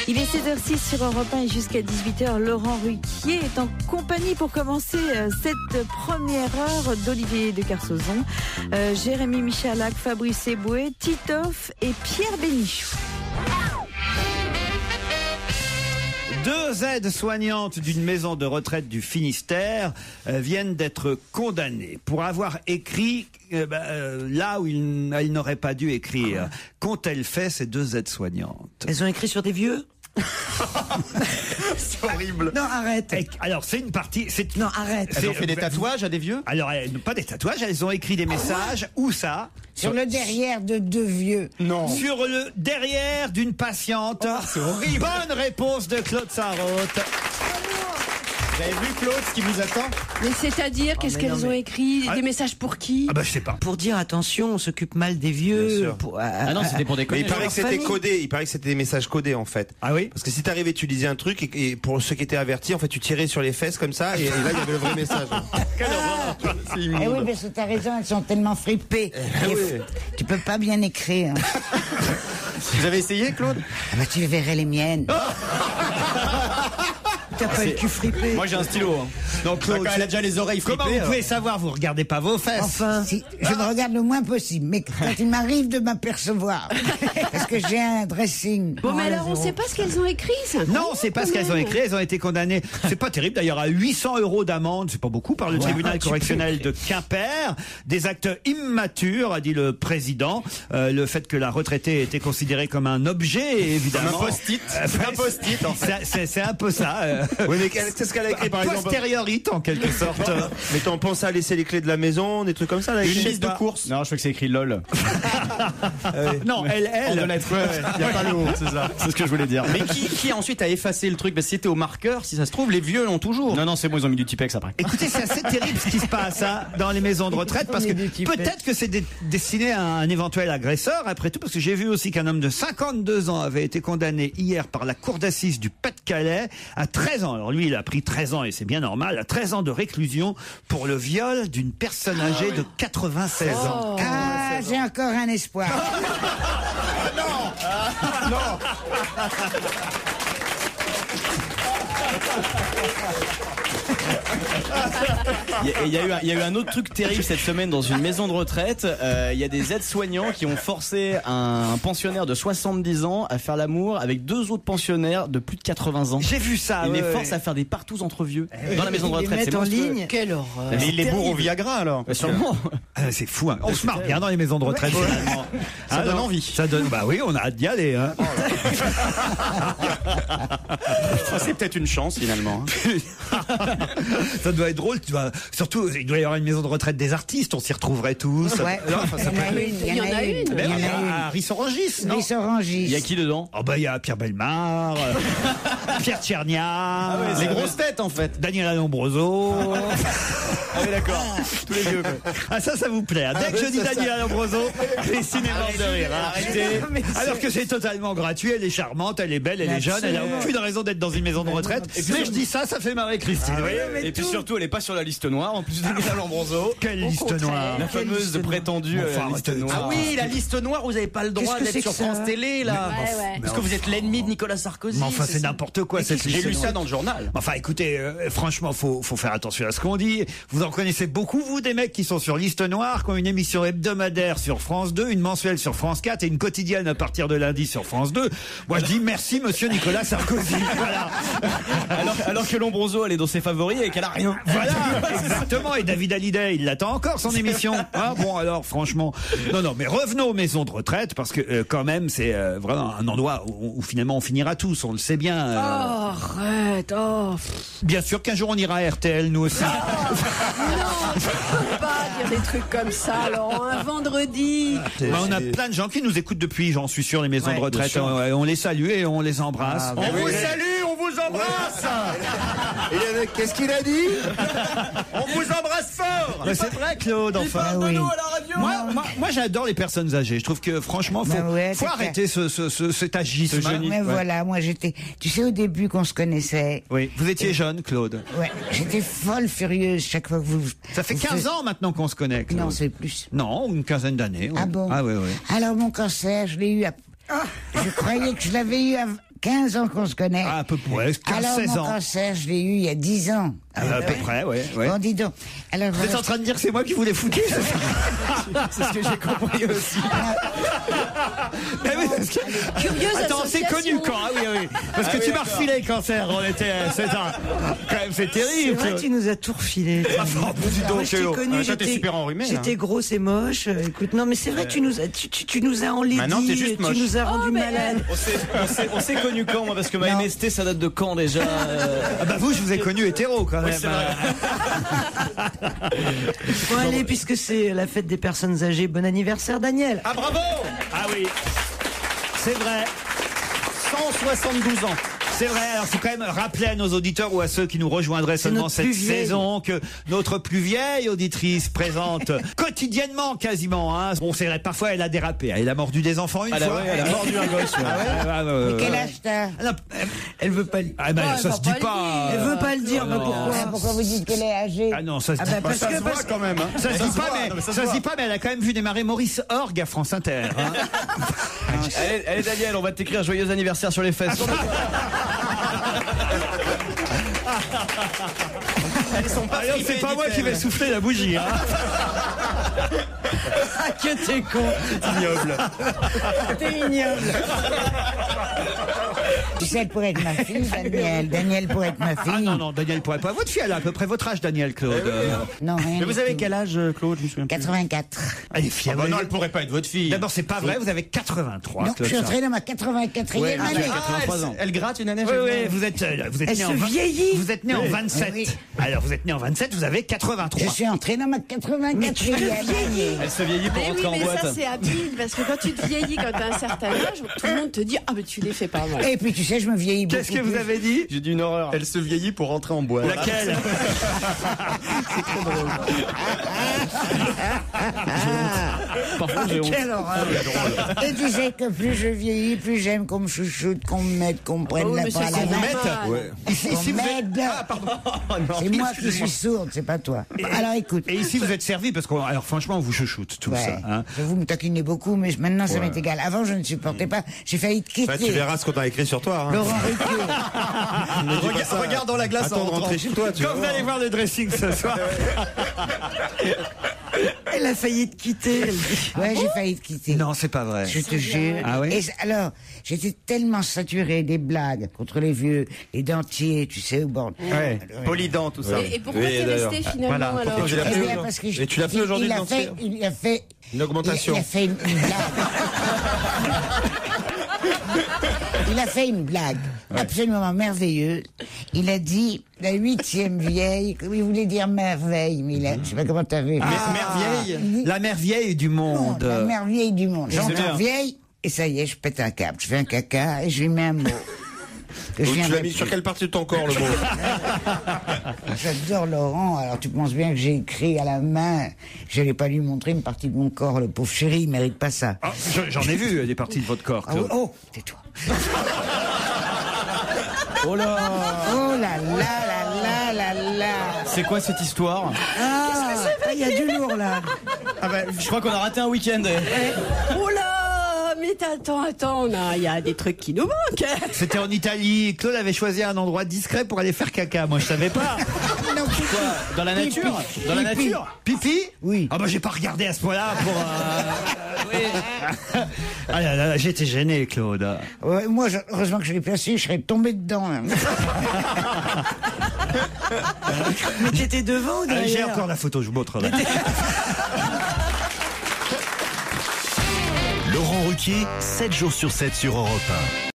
Il est 7h06 sur Europe 1 et jusqu'à 18h, Laurent Ruquier est en compagnie pour commencer cette première heure d'Olivier de Kersauzon, Jérémy Michalak, Fabrice Eboué, Titoff et Pierre Bénichou. Deux aides-soignantes d'une maison de retraite du Finistère viennent d'être condamnées pour avoir écrit là où elles n'auraient pas dû écrire. Qu'ont-elles fait, ces deux aides-soignantes? Elles ont écrit sur des vieux? C'est horrible. Non, arrête. Alors, c'est une partie... Non, arrête. Elles ont fait des tatouages à des vieux? Alors, pas des tatouages, elles ont écrit des messages. Où ça? Sur le derrière de deux vieux. Non. Sur le derrière d'une patiente. C'est horrible. Bonne réponse de Claude Sarraute. Vous avez vu, Claude, ce qui vous attend? Mais c'est-à-dire, qu'est-ce qu'elles ont écrit? Des messages pour qui? Ah bah je sais pas. Pour dire attention, on s'occupe mal des vieux. Ah non, c'était pour déconner. Mais il paraît que c'était codé. Il paraît que c'était des messages codés en fait. Ah oui? Parce que si t'arrivais, tu lisais un truc et pour ceux qui étaient avertis, en fait, tu tirais sur les fesses comme ça et là il y avait le vrai message. Quelle horreur! C'est immonde. Eh oui, parce que t'as raison, elles sont tellement fripées. oui. Tu peux pas bien écrire. Vous avez essayé, Claude? Ah bah tu verrais les miennes. T'as pas le cul frippé. Moi j'ai un stylo. Hein. Donc Claude, Elle a déjà les oreilles frippées. comment vous pouvez savoir? Vous regardez pas vos fesses. Enfin. Si, je me regarde le moins possible, mais quand il m'arrive de m'apercevoir, parce que j'ai un dressing. Bon, mais alors, on sait pas ce qu'elles ont écrit, ça. Non, c'est pas ce qu'elles ont écrit. Elles ont été condamnées. C'est pas terrible d'ailleurs à 800 € d'amende. C'est pas beaucoup par le tribunal correctionnel de Quimper. Des actes immatures, a dit le président. Le fait que la retraitée ait été considérée comme un objet, évidemment. Un post-it. Un post-it. C'est un peu ça. Oui, mais qu'est-ce qu'elle a écrit par exemple? Postériorite en quelque sorte. Mais t'en penses à laisser les clés de la maison, des trucs comme ça là? Une liste de courses. Non, je crois que c'est écrit LOL. Non, elle. Il n'y a pas le haut, c'est ça. C'est ce que je voulais dire. Mais qui ensuite a effacé le truc? Parce que c'était au marqueur, si ça se trouve, les vieux l'ont toujours. Non, c'est bon, ils ont mis du Tipex après. Écoutez, c'est assez terrible ce qui se passe dans les maisons de retraite parce que peut-être que c'est destiné à un éventuel agresseur après tout, parce que j'ai vu aussi qu'un homme de 52 ans avait été condamné hier par la cour d'assises du Pas-de-Calais à 13 ans. Alors lui, il a pris 13 ans et c'est bien normal, à 13 ans de réclusion pour le viol d'une personne âgée de 96 ans. Ah, j'ai encore un espoir. Il y a eu un autre truc terrible cette semaine dans une maison de retraite. Il y a des aides-soignants qui ont forcé un pensionnaire de 70 ans à faire l'amour avec deux autres pensionnaires de plus de 80 ans. J'ai vu ça. Ils les forcent à faire des partous entre vieux dans la maison de retraite. C'est en ligne. Quelle horreur. Mais il les bourre au Viagra alors. Sûrement. C'est fou. Hein. On se marre bien dans les maisons de retraite. Finalement. Ça donne envie. Ça donne. Bah oui, on a hâte d'y aller. Hein. C'est peut-être une chance finalement. Ça doit être drôle. Tu vois. Surtout, il doit y avoir une maison de retraite des artistes. On s'y retrouverait tous. Ouais. Il y en a une. Ben, il y a Rissorangis, non? Rissorangis. Il y a qui dedans? Oh bah il y a Pierre Bellemare, Pierre Tchernia, Les grosses têtes en fait. Daniel Alombroso. Ah oui d'accord. Tous les vieux. Quoi. Ah ça vous plaît. Dès que je dis Daniel Alombroso, les cinémas de rire. Arrêtez. Alors que c'est totalement gratuit. Elle est charmante, elle est belle, elle est jeune, elle a aucune raison d'être dans une maison de retraite. Et puis je dis ça fait marrer Christine. Et puis surtout, elle est pas sur la liste noire. En plus de Daniel Alombroso. Quelle liste noire? La fameuse prétendue liste noire. Ah oui, la liste noire, vous avez pas le droit Qu'est-ce que d'être sur c'est que ça France Télé, là. Ouais. Parce que vous êtes l'ennemi de Nicolas Sarkozy. Mais enfin, c'est n'importe quoi cette liste. J'ai lu noire. ça dans le journal. Enfin, écoutez, franchement, faut faire attention à ce qu'on dit. Vous en connaissez beaucoup, vous, des mecs qui sont sur liste noire, qui ont une émission hebdomadaire sur France 2, une mensuelle sur France 4 et une quotidienne à partir de lundi sur France 2. Moi, je dis merci, monsieur Nicolas Sarkozy. Voilà. Alors que Lombroso, elle est dans ses favoris et qu'elle a rien. Voilà, exactement. Et David Hallyday, il l'attend encore, son émission. Ah bon, alors, franchement. Non, mais revenons aux maisons de retraite, parce que quand même, c'est vraiment un endroit où finalement on finira tous, on le sait bien. Oh, arrête. Oh. Bien sûr qu'un jour on ira à RTL, nous aussi. Non, tu peux pas dire des trucs comme ça, Laurent. Un vendredi. Bah, on a plein de gens qui nous écoutent depuis, j'en suis sûr, les maisons de retraite. On les salue et on les embrasse. On vous salue, on vous embrasse. Et qu'est-ce qu'il a dit? On vous embrasse fort. Mais c'est vrai, Claude, enfin. Oui. Moi, j'adore les personnes âgées. Je trouve que franchement, faut arrêter cet agisme. Mais voilà, moi j'étais. Tu sais, au début qu'on se connaissait. Oui, vous étiez jeune, Claude. Ouais, j'étais folle furieuse chaque fois que vous. Ça fait 15 ans maintenant qu'on se connaît, Claude. Non, c'est plus. Non, une quinzaine d'années. Oui. Ah bon? Ah oui. Alors mon cancer, je l'ai eu à. Je croyais que je l'avais eu à 15 ans qu'on se connaît. Ah, à peu près, 15-16 Alors, mon ans. cancer, je l'ai eu il y a 10 ans. À peu près, ouais. Bon, dis donc. Alors, Vous êtes en train de dire que c'est moi qui vous l'ai foutu, c'est ça? C'est ce que j'ai compris aussi. Mais oui, parce que... Curieuse Attends, c'est association. connu quand, ah oui. Parce que tu m'as refilé cancer, on était, quand même, c'est C'est terrible. vrai que tu nous as tout refilé. Ah, dis donc, Moi, je t'ai Théo. connu, toi, t'es super enrhumé, j'étais grosse et moche. Écoute, non, mais c'est vrai que tu nous as enlaidis. Maintenant, t'es juste moche. Tu nous as rendu malades. On s'est connu quand, moi, parce que ma Non. MST, ça date de quand déjà Ah bah vous, je vous ai connu hétéro quand même. c'est vrai. Bon, allez, puisque c'est la fête des personnes âgées, bon anniversaire, Daniel. Ah, bravo. Ah oui, c'est vrai. 172 ans. C'est vrai, alors faut quand même rappeler à nos auditeurs ou à ceux qui nous rejoindraient seulement notre cette plus vieille. saison que notre plus vieille auditrice présente quotidiennement quasiment. Hein. Bon, c'est vrai, parfois elle a dérapé, elle a mordu des enfants une fois. Elle a mordu un gosse. Mais quel âge t'as? Ah, non, Elle veut pas le ah, ben, ça se dit pas. Elle veut pas le dire, mais Ah, pourquoi? pourquoi vous dites qu'elle est âgée? Ah non, ça se Ah dit bah, pas. parce que, parce quand même. Hein. Ça se dit se pas, voit, mais non, mais ça ça se se dit voit. pas, mais elle a quand même vu démarrer Maurice Orgue à France Inter. Hein. Allez, Daniel, on va t'écrire joyeux anniversaire sur les fesses. Elles sont pas Alors, c'est pas moi qui vais souffler la bougie. Hein. Ah, que t'es con. Ignoble. T'es ignoble. Tu sais, elle pourrait être ma fille, Daniel. Daniel pourrait être ma fille. Ah non, non, Daniel pourrait pas. Votre fille, elle a à peu près votre âge, Daniel, Claude. Non, rien Mais vous du avez tout. quel âge, Claude? Je me souviens plus. 84. Elle est fière. Bah non, elle pourrait pas être votre fille. D'abord, c'est pas vrai, vous avez 83. Donc, je Claude suis Sarr. entré dans ma 84e Ouais, année. 83 ans. Elle gratte une année. Oui, oui, vous êtes Elle né se en vieillit. Vous êtes né en 27. Oui. Alors, vous êtes né en 27, vous avez 83. Je suis entré dans ma 84e année. Elle se vieillit pour Mais rentrer oui, en mais boîte. ça c'est habile, parce que quand tu te vieillis, quand t'as un certain âge, tout le monde te dit ah mais tu les fais pas mal. Et puis, tu sais, je me vieillis beaucoup Qu'est-ce que vous plus. avez dit? J'ai dit une horreur. Elle se vieillit pour rentrer en boîte. Laquelle? Par contre, j'ai honte. Quelle horreur. Et tu sais que plus je vieillis, plus j'aime qu'on me chouchoute, qu'on me mette, qu'on me prenne Oh, la mais pas à c'est la qu'on main. vous mette. Ouais. Ici, Qu'on vous êtes... m'aide. C'est moi qui suis sourde, c'est pas toi. Alors écoute. Et ici, vous êtes servi parce que, alors franchement, on vous chouchoute tout Ouais. ça. Hein. Vous me taquinez beaucoup, mais maintenant ça m'est égal. Avant, je ne supportais pas. J'ai failli te quitter. Bah, tu verras ce qu'on a écrit sur toi. Hein. Laurent Ruquier. Regarde dans la glace Attends de rentrer chez toi, tu Quand vois. vous allez voir le dressing ce soir. Elle a failli te quitter. Elle dit. Ouais, j'ai failli te quitter. Non, c'est pas vrai. Je te jure. Ah oui? Et alors, j'étais tellement saturé des blagues contre les vieux, les dentiers, tu sais, au bord. Ouais. Polydent, tout ça. Et pourquoi Oui, t'es d'ailleurs. resté finalement Voilà. alors Pourquoi j'ai la Eh peur bien, parce que Et tu l'as fait aujourd'hui, il le a dentier fait Une augmentation. Il a fait une blague. Il a fait une blague absolument merveilleuse. Il a dit la 8e vieille, il voulait dire merveille, mais il a, je sais pas comment t'as vu. Merveille. La mère vieille du monde. La mère vieille du monde. C'est bien. J'entends vieille, et ça y est, je pète un câble. Je fais un caca et je lui mets un mot. Que je Donc, tu viendrai l'as mis plus. sur quelle partie de ton corps, le mot? J'adore Laurent, alors tu penses bien que j'ai écrit à la main. Je n'allais pas lui montrer une partie de mon corps, le pauvre chéri, il mérite pas ça. Ah, j'en ai vu des parties de votre corps, Ah, Claude. oh, tais-toi. Oh là. Oh là là là là là là. C'est quoi cette histoire? Ah, il y a du lourd là. Je crois qu'on a raté un week-end. Oh là, mais attends, il y a des trucs qui nous manquent. C'était en Italie. Claude avait choisi un endroit discret pour aller faire caca. Moi, je savais pas. Non, Quoi? Dans la nature? Dans la Pipi. nature? Pipi? Oui. Ah bah j'ai pas regardé à ce point-là pour. Oui. Ah là là, j'étais gêné, Claude. Ouais, moi, heureusement que je l'ai placé, je serais tombé dedans. Hein. Mais t'étais devant ou J'ai derrière? encore la photo, je vous montrerai. Laurent Ruquier, 7 jours sur 7 sur Europe 1.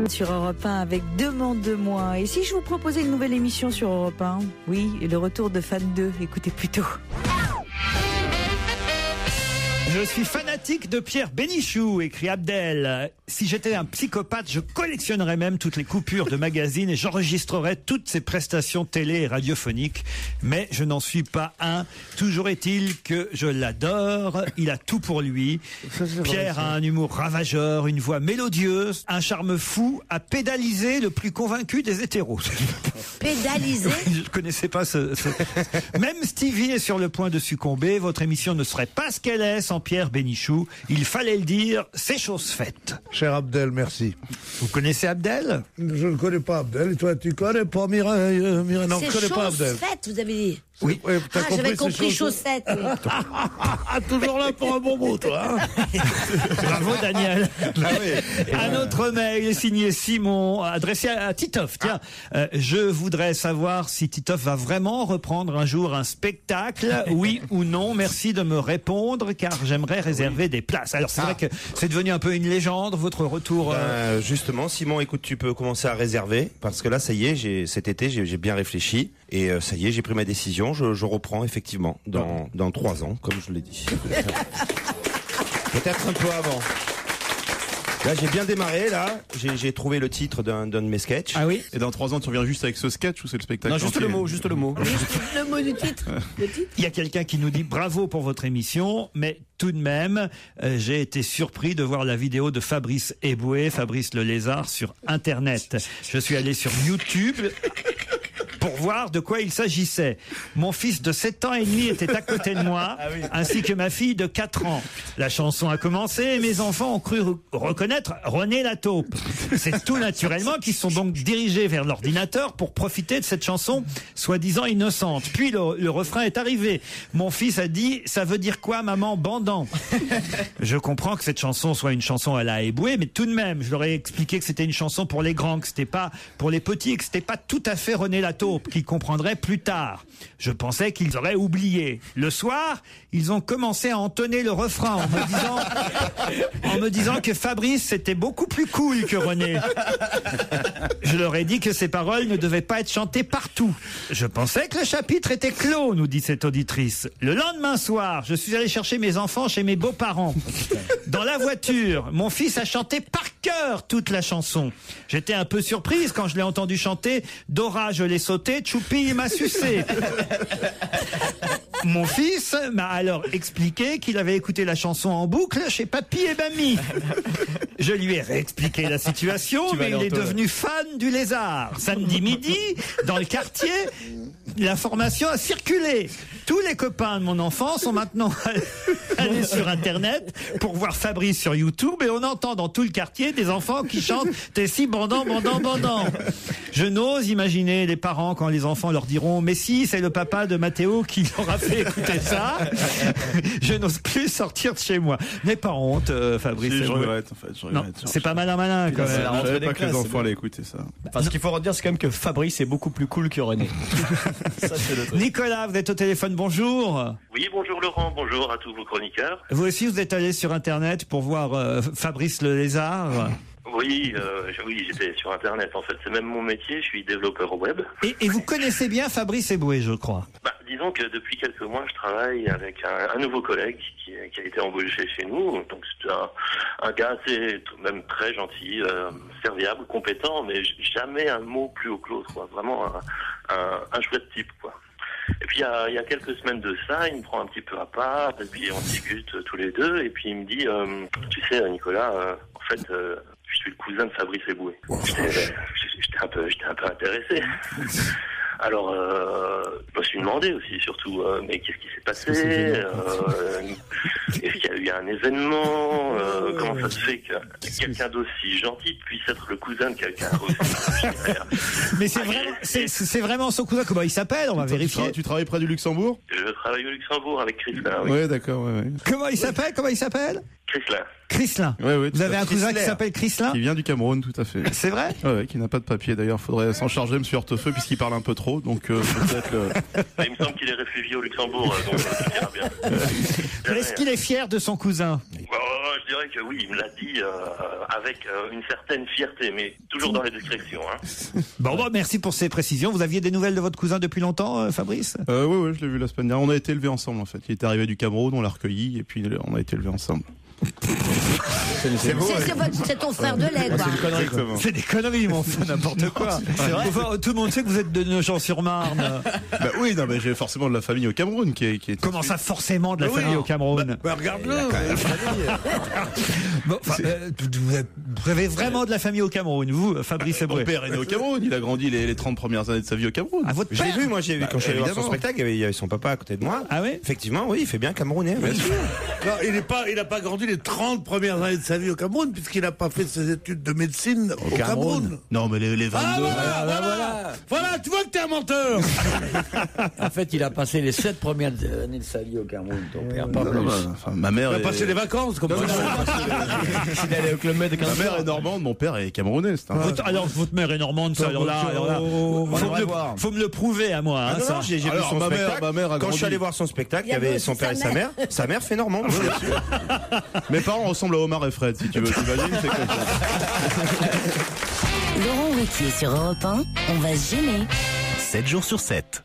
Sur Europe 1 avec Demande-moi. Et si je vous proposais une nouvelle émission sur Europe 1? Oui, le retour de Fan 2. Écoutez plutôt. Je suis fanatique de Pierre Bénichou, écrit Abdel. Si j'étais un psychopathe, je collectionnerais même toutes les coupures de magazines et j'enregistrerais toutes ses prestations télé et radiophoniques. Mais je n'en suis pas un. Toujours est-il que je l'adore. Il a tout pour lui. Pierre a un humour ravageur, une voix mélodieuse, un charme fou, a pédalisé le plus convaincu des hétéros. Pédaliser? Je ne connaissais pas Même Stevie est sur le point de succomber. Votre émission ne serait pas ce qu'elle est sans Pierre Bénichou. Il fallait le dire, c'est chose faite. Cher Abdel, merci. Vous connaissez Abdel? Je ne connais pas Abdel. Et toi, tu connais pas Mireille? Mireille, non, je ne connais pas Abdel. C'est chose faite, vous avez dit. Oui. J'avais compris chaussette. Oui. Toujours là pour un bon mot, toi. Hein. Bravo, Daniel. Un autre mail signé Simon, adressé à Titoff. Tiens, je voudrais savoir si Titoff va vraiment reprendre un jour un spectacle, oui ou non. Merci de me répondre, car j'aimerais réserver des places. Alors, c'est vrai que c'est devenu un peu une légende, votre retour. Justement, Simon, écoute, tu peux commencer à réserver, parce que là, ça y est, cet été, j'ai bien réfléchi, et ça y est, j'ai pris ma décision. Je reprends effectivement dans 3 ans, comme je l'ai dit. Peut-être un peu avant. Là, j'ai bien démarré, là. J'ai trouvé le titre d'un de mes sketchs. Ah oui? Et dans 3 ans, tu reviens juste avec ce sketch ou c'est le spectacle? Non, juste le mot. Le mot du titre. Il y a quelqu'un qui nous dit bravo pour votre émission, mais tout de même, j'ai été surpris de voir la vidéo de Fabrice Eboué, Fabrice le Lézard, sur Internet. Je suis allé sur YouTube pour voir de quoi il s'agissait. Mon fils de 7 ans et demi était à côté de moi, ainsi que ma fille de 4 ans. La chanson a commencé et mes enfants ont cru reconnaître René Lataupe. C'est tout naturellement qu'ils sont donc dirigés vers l'ordinateur pour profiter de cette chanson soi-disant innocente. Puis le refrain est arrivé. Mon fils a dit « Ça veut dire quoi, maman, bandant ?» Je comprends que cette chanson soit une chanson à la Eboué, mais tout de même, je leur ai expliqué que c'était une chanson pour les grands, que c'était pas pour les petits, et que c'était pas tout à fait René Lataupe, qu'ils comprendraient plus tard. Je pensais qu'ils auraient oublié. Le soir, ils ont commencé à entonner le refrain en me disant que Fabrice c'était beaucoup plus cool que René. Je leur ai dit que ces paroles ne devaient pas être chantées partout. Je pensais que le chapitre était clos, nous dit cette auditrice. Le lendemain soir, je suis allé chercher mes enfants chez mes beaux-parents. Dans la voiture, mon fils a chanté par cœur toute la chanson. J'étais un peu surprise quand je l'ai entendu chanter « Dora, je l'ai sauté, Choupi, il m'a sucé ». Mon fils m'a alors expliqué qu'il avait écouté la chanson en boucle chez Papy et Mamie. Je lui ai réexpliqué la situation, mais il est devenu fan du Lézard. Samedi midi, dans le quartier, l'information a circulé. Tous les copains de mon enfant sont maintenant allés sur Internet pour voir Fabrice sur YouTube et on entend dans tout le quartier des enfants qui chantent « T'es si bandant, bandant, bandant ». Je n'ose imaginer les parents quand les enfants leur diront « Mais si, c'est le papa de Mathéo qui leur a fait écouter ça ». Je n'ose plus sortir de chez moi. N'aie pas honte, Fabrice. Si, je regrette, en fait. Je Non, regrette. c'est pas malin quand C'est même. la Je rentrée savais des pas que les classes, enfants allaient écouter ça. Enfin, ce qu'il faut redire, c'est quand même que Fabrice est beaucoup plus cool que René. Ça, c'est le truc. Nicolas, vous êtes au téléphone, bonjour. Oui, bonjour Laurent, bonjour à tous vos chroniqueurs. Vous aussi, vous êtes allé sur Internet pour voir Fabrice le lézard. Oui, j'étais sur Internet en fait, c'est même mon métier, je suis développeur web. Et vous connaissez bien Fabrice Eboué, je crois. Disons que depuis quelques mois, je travaille avec un nouveau collègue qui a été embauché chez nous. Donc c'est un gars assez, tout de même très gentil, serviable, compétent, mais jamais un mot plus haut que l'autre, quoi. Vraiment un chouette type, quoi. Et puis il y a quelques semaines de ça, il me prend un petit peu à part, et puis on discute tous les deux, et puis il me dit, tu sais Nicolas, en fait, je suis le cousin de Fabrice Eboué. J'étais un peu intéressé. Alors, je me suis demandé aussi, surtout, mais qu'est-ce qui s'est passé Est-ce qu'il y a eu un événement Comment ça se fait que quelqu'un d'aussi gentil puisse être le cousin de quelqu'un aussi Mais c'est vraiment son cousin. Comment il s'appelle? On va vérifier. Tu travailles près du Luxembourg? Je travaille au Luxembourg avec Chrislin. Oui. Ouais, d'accord. Ouais. Comment il s'appelle? Chrislin. Chrislin. Ouais, vous avez un cousin qui s'appelle Chrislin? Qui vient du Cameroun, tout à fait. C'est vrai? Ouais, qui n'a pas de papier. D'ailleurs, faudrait s'en charger, monsieur Hortefeux, puisqu'il parle un peu trop. Donc, peut-être Il me semble qu'il est réfugié au Luxembourg, donc ça ira bien. Est-ce qu'il est fier de son cousin? Je dirais que oui, il me l'a dit avec une certaine fierté, mais toujours dans les discrétions. Hein. Bon, merci pour ces précisions. Vous aviez des nouvelles de votre cousin depuis longtemps, Fabrice? Ouais, je l'ai vu la semaine dernière. On a été élevés ensemble, en fait. Il est arrivé du Cameroun, on l'a recueilli, et puis on a été élevés ensemble. C'est ton frère de lait, quoi. C'est des conneries, mon frère, n'importe quoi. C'est vrai. Enfin, tout le monde sait que vous êtes de Nogent-sur-Marne. Oui, non, mais j'ai forcément de la famille au Cameroun qui est... Comment ça, forcément de la famille au Cameroun? Regarde-le. Vous avez vraiment de la famille au Cameroun, vous, Fabrice Eboué? Mon père est né au Cameroun, il a grandi les 30 premières années de sa vie au Cameroun. Ah, votre père? J'ai vu, quand je suis allé voir son spectacle, il y avait son papa à côté de moi. Ah oui? Effectivement, oui, il fait bien camerounais. Bien sûr. Non, il n'a pas grandi les 30 premières années de sa vie au Cameroun, puisqu'il n'a pas fait ses études de médecine au Cameroun. Non, mais les 22. Voilà, tu vois que t'es un menteur. En fait, il a passé les 7 premières années de sa vie au Cameroun, ton père, pas plus. Ma mère Il a passé les vacances, comme ça. Il allait au Club Med de Ma mère est normande, mon père est camerounais. Alors, votre mère est normande, ça, alors là, faut me le prouver à moi, hein, ça. J'ai vu son spectacle. Ma mère a Quand je grandi. suis allé voir son spectacle, il y avait son père et sa mère. Sa mère fait normande. Mes parents ressemblent à Omar et Fred, si tu veux, t'imagines, c'est comme ça. Laurent Ruquier sur Europe 1, on va se gêner. 7 jours sur 7.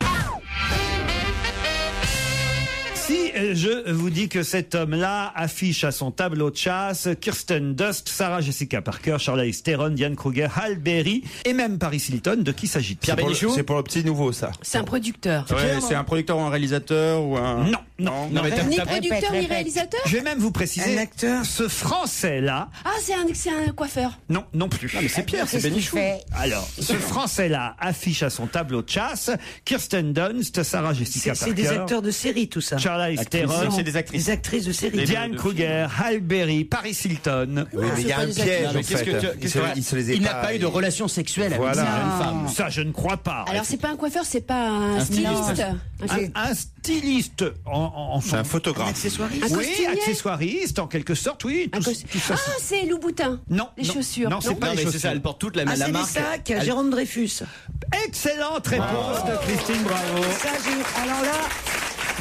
Si je vous dis que cet homme-là affiche à son tableau de chasse Kirsten Dunst, Sarah Jessica Parker, Charlize Theron, Diane Kruger, Halle Berry et même Paris Hilton, de qui s'agit-il? Pierre Bénichou? C'est pour le petit nouveau, ça. C'est un producteur. Ouais, c'est un producteur ou un réalisateur ou un... Non. mais Ni producteur ni réalisateur. Je vais même vous préciser. Un acteur. Ce Français-là. Ah, c'est un coiffeur. Non plus. Non, mais c'est Pierre, c'est Bénichou. Alors, ce Français-là affiche à son tableau de chasse Kirsten Dunst, Sarah Jessica Parker. C'est des acteurs de série, tout ça. Charlize Theron. C'est des actrices. Des actrices de série. Diane Kruger, Halle Berry, Paris Hilton. Oui, mais il y a un piège, en fait. Il n'a pas eu de relation sexuelle avec une femme. Ça, je ne crois pas. Alors, c'est pas un coiffeur, c'est pas un styliste. Un styliste en C'est un photographe. Accessoiriste. Un oui, costumier. accessoiriste, en quelque sorte, oui. Tout ça, Ah, c'est Louboutin. Non. Les chaussures. Non, c'est pas les mais c'est chaussures. ça, elle porte toute la Ah, c'est des marque. sacs, Jérôme Dreyfus. Excellente réponse de Christine Bravo. Ça, alors là,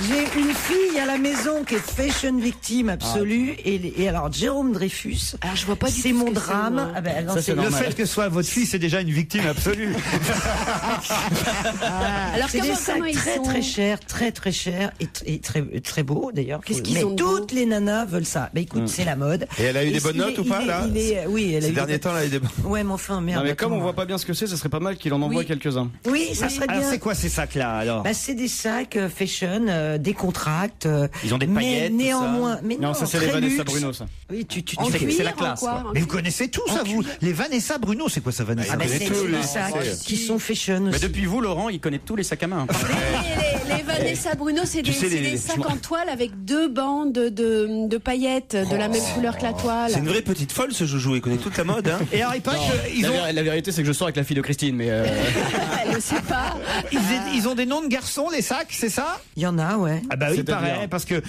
j'ai une fille à la maison qui est fashion victime absolue. Et alors, Jérôme Dreyfus, Alors, je vois pas du tout c'est ce mon que c'est, drame. moi. Ah ben, non, Ça, c'est Le normal. fait que soit votre fille, c'est déjà une victime absolue. Alors, c'est des comment sacs ils très sont très chers, très chers et très beaux d'ailleurs. Qu'est-ce qu'ils Mais ont de toutes beau les nanas veulent ça. Bah écoute, c'est la mode. Et elle a eu des bonnes il est- notes ou pas, il est- là Oui, elle a Ces eu derniers temps, elle a eu des bonnes. Ouais, mais enfin, merde. Non, mais comme on attends. voit pas bien ce que c'est, ça serait pas mal qu'il en envoie Oui. quelques-uns. Oui, ça serait Alors, bien. c'est quoi ces sacs-là, alors? Bah, c'est des sacs fashion décontracte. Ils ont des mais paillettes, tout néanmoins, ça. mais Non, ça, c'est les très Vanessa luxe. Bruno, ça. Oui, En fais- cuir, c'est la en classe, quoi, Mais vous connaissez tout ça, vous. Les Vanessa Bruno, c'est quoi ça, Vanessa Ah bah, c'est tous des les- sacs qui sont fashion Mais aussi. depuis vous, Laurent, il connaît tous les sacs à main. Les Vanessa Bruno, c'est Tu des, sais, c'est les- des sacs en toile avec 2 bandes de paillettes de la même couleur que la toile. C'est une vraie petite folle ce joujou, il connaît toute la mode. Hein. Et alors, il paraît qu'ils ont, La vérité, c'est que je sors avec la fille de Christine, mais Elle ne sait pas. ils ont des noms de garçons, les sacs, c'est ça? Il y en a, ouais. Ah bah oui, C'est-à-dire pareil, parce que